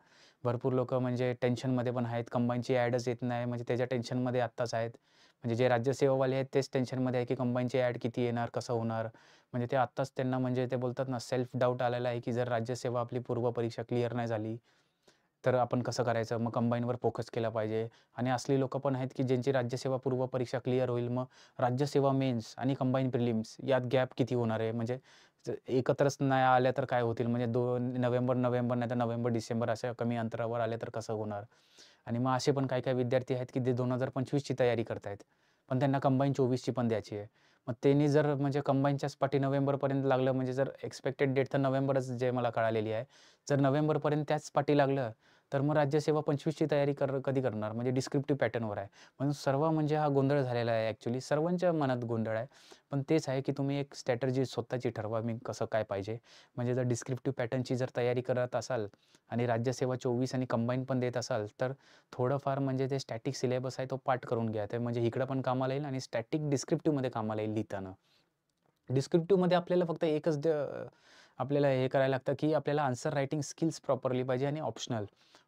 भरपूर लोकं म्हणजे टेन्शनमध्ये पण आहेत. कंबाईनची ॲडच येत नाही म्हणजे त्याच्या टेन्शनमध्ये आत्ताच आहेत. म्हणजे जे राज्यसेवावाले आहेत तेच टेन्शनमध्ये आहे, की कंबाईनची ॲड किती येणार, कसं होणार? म्हणजे ते आत्ताच त्यांना म्हणजे ते बोलतात ना सेल्फ डाऊट आलेला आहे, की जर राज्यसेवा आपली पूर्व परीक्षा क्लिअर नाही झाली, तर आपण कसं करायचं? मग कंबाईनवर फोकस केला पाहिजे. आणि असली लोकं पण आहेत, की ज्यांची राज्यसेवा पूर्व परीक्षा क्लिअर होईल. मग राज्यसेवा मेन्स आणि कंबाईन प्रिलिम्स यात गॅप किती होणार आहे? म्हणजे एकत्रच नाही आल्या तर काय होतील? म्हणजे नोव्हेंबर नाही तर नोव्हेंबर-डिसेंबर अशा कमी अंतरावर आल्या तर कसं होणार? आणि मग असे पण काही विद्यार्थी आहेत, की जे 2025ची तयारी करतायत. पण त्यांना कंबाईन 24ची पण द्यायची आहे. मग त्यांनी जर म्हणजे कंबाईनच्याच पाठी नोव्हेंबरपर्यंत लागलं म्हणजे जर एक्स्पेक्टेड डेट तर नोव्हेंबरच जे मला कळालेली आहे. जर नोव्हेंबरपर्यंत त्याच पाठी लागलं, तर मग राज्यसेवा 25ची तयारी कधी करणार? म्हणजे डिस्क्रिप्टिव्ह पॅटर्नवर आहे. म्हणून सर्व म्हणजे हा गोंधळ झालेला आहे ॲक्चुअली. सर्वांच्या मनात गोंधळ आहे. पण तेच आहे की तुम्ही एक स्ट्रॅटेजी स्वतःची ठरवा, मी कसं काय पाहिजे. म्हणजे जर डिस्क्रिप्टिव्ह पॅटर्नची जर तयारी करत असाल आणि राज्यसेवा 24 आणि कंबाईन पण देत असाल, तर थोडंफार म्हणजे ते स्टॅटिक सिलेबस आहे तो पाठ करून घ्या. ते म्हणजे इकडं पण कामाला येईल आणि स्टॅटिक डिस्क्रिप्टिव्हमध्ये कामाला येईल लिहिताना. डिस्क्रिप्टिव्हमध्ये आपल्याला फक्त एकच आपल्याला हे करायला लागतं, की आपल्याला आन्सर रायटिंग स्किल्स प्रॉपरली पाहिजे आणि ऑप्शनल.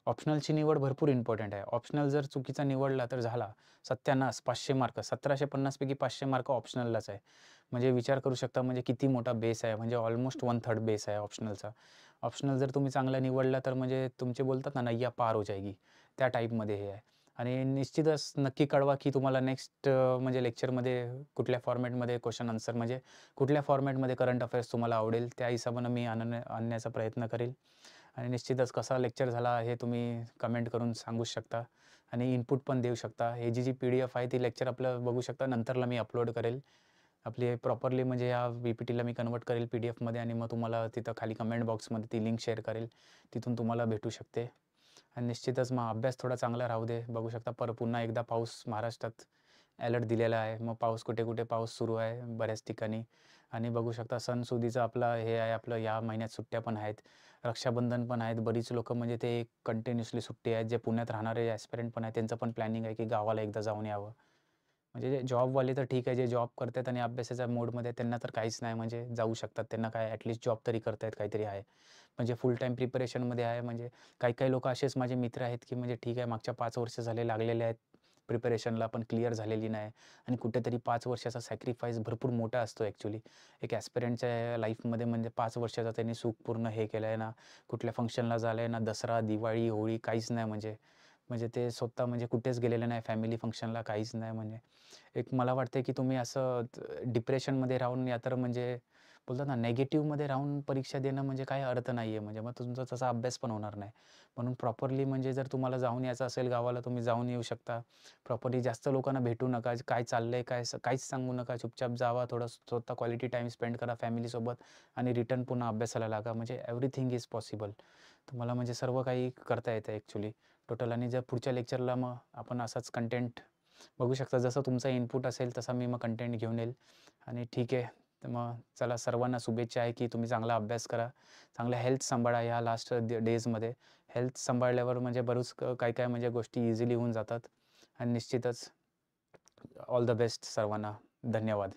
ऑप्शनलची निवड भरपूर इम्पोर्टंट आहे. ऑप्शनल जर चुकीचा निवडला तर झाला सत्यानाश. 500 मार्क 1750 पैकी 500 मार्क ऑप्शनललाच आहे. म्हणजे विचार करू शकता म्हणजे किती मोठा बेस आहे. म्हणजे ऑलमोस्ट 1/3 बेस आहे ऑप्शनलचा. ऑप्शनल जर तुम्ही चांगला निवडला तर म्हणजे तुमचे बोलतात ना, नैया पार हो जाएगी. त्या टाईपमध्ये हे आहे. आणि निश्चितच नक्की कळवा, की तुम्हाला नेक्स्ट म्हणजे लेक्चरमध्ये कुठल्या फॉर्मॅटमध्ये क्वेशन आन्सर म्हणजे कुठल्या फॉर्मॅटमध्ये करंट अफेअर्स तुम्हाला आवडेल, त्या हिशोबानं मी आणण्याचा प्रयत्न करेल. आणि निश्चितच कसा लेक्चर झाला हे तुम्ही कमेंट करून सांगूच शकता आणि इनपुट पण देऊ शकता. ही जी पी-डी-एफ आहे ती लेक्चर आपलं बघू शकता. नंतरला मी अपलोड करेल. आपली प्रॉपरली म्हणजे या पी-पी-टीला मी कन्व्हर्ट करेल पी-डी-एफमध्ये आणि मग तुम्हाला तिथं खाली कमेंट बॉक्समध्ये ती लिंक शेअर करेल. तिथून तुम्हाला भेटू शकते. आणि निश्चितच मग अभ्यास थोडा चांगला राहू दे. बघू शकता पुन्हा एकदा पाऊस महाराष्ट्रात अलर्ट दिलेला आहे. मग पाऊस कुठे-कुठे पाऊस सुरू आहे बऱ्याच ठिकाणी आणि बघू शकता सणसुदीचं आपलं हे आहे आपलं या महिन्यात सुट्ट्या पण आहेत. रक्षाबंधन पण आहेत. बरीच लोकं म्हणजे ते कंटिन्युअसली सुट्टी आहेत. जे पुण्यात राहणारे ॲस्पिरंट पण आहेत त्यांचं पण प्लॅनिंग आहे की गावाला एकदा जाऊन यावं. म्हणजे जे जॉबवाले तर ठीक आहे, जे जॉब करतायत आणि अभ्यासाच्या मोडमध्ये त्यांना तर काहीच नाही म्हणजे जाऊ शकतात. त्यांना काय ॲटलीस्ट जॉब तरी करतायत काहीतरी आहे. म्हणजे फुल टाईम प्रिपरेशनमध्ये आहे म्हणजे काही-काही लोकं असेच माझे मित्र आहेत, की म्हणजे ठीक आहे मागच्या 5 वर्ष झाले लागलेले आहेत प्रिपरेशनला, पण क्लिअर झालेली नाही आणि कुठेतरी 5 वर्षाचा सॅक्रिफाईस भरपूर मोठा असतो ॲक्चुअली. एक ॲस्पिरंटच्या लाईफमध्ये म्हणजे 5 वर्षाचा त्यांनी सुख पूर्ण हे केलं आहे ना, कुठल्या फंक्शनला झालं आहे ना, दसरा, दिवाळी, होळी काहीच नाही म्हणजे. म्हणजे ते स्वतः म्हणजे कुठेच गेलेले नाही फॅमिली फंक्शनला काहीच नाही म्हणजे. एक मला वाटतंय की तुम्ही असं डिप्रेशनमध्ये राहून या तर म्हणजे बोलतात ना नेगेटिव्हमध्ये राहून परीक्षा देणं म्हणजे काही अर्थ नाही आहे म्हणजे मग तुमचा तसा अभ्यास पण होणार नाही. म्हणून प्रॉपरली म्हणजे जर तुम्हाला जाऊन यायचं असेल गावाला तुम्ही जाऊन येऊ शकता. प्रॉपरली जास्त लोकांना भेटू नका. काय चाललंय काहीच सांगू नका. चुपचाप जावा. थोडं स्वतः क्वालिटी टाईम स्पेंड करा फॅमिलीसोबत आणि रिटर्न पुन्हा अभ्यासाला लागा. म्हणजे एव्हरीथिंग इज पॉसिबल. तुम्हाला म्हणजे सर्व काही करता येतं ॲक्चुअली टोटल आणि जर पुढच्या लेक्चरला मग आपण असाच कंटेंट बघू शकता. जसं तुमचा इनपुट असेल तसा मी मग कंटेंट घेऊन येईल आणि ठीक आहे. तर मग चला सर्वांना शुभेच्छा आहे, की तुम्ही चांगला अभ्यास करा. चांगला हेल्थ सांभाळा ह्या लास्ट डेजमध्ये. हेल्थ सांभाळल्यावर म्हणजे बरंच काय-काय म्हणजे गोष्टी इझिली होऊन जातात आणि निश्चितच ऑल द बेस्ट सर्वांना. धन्यवाद.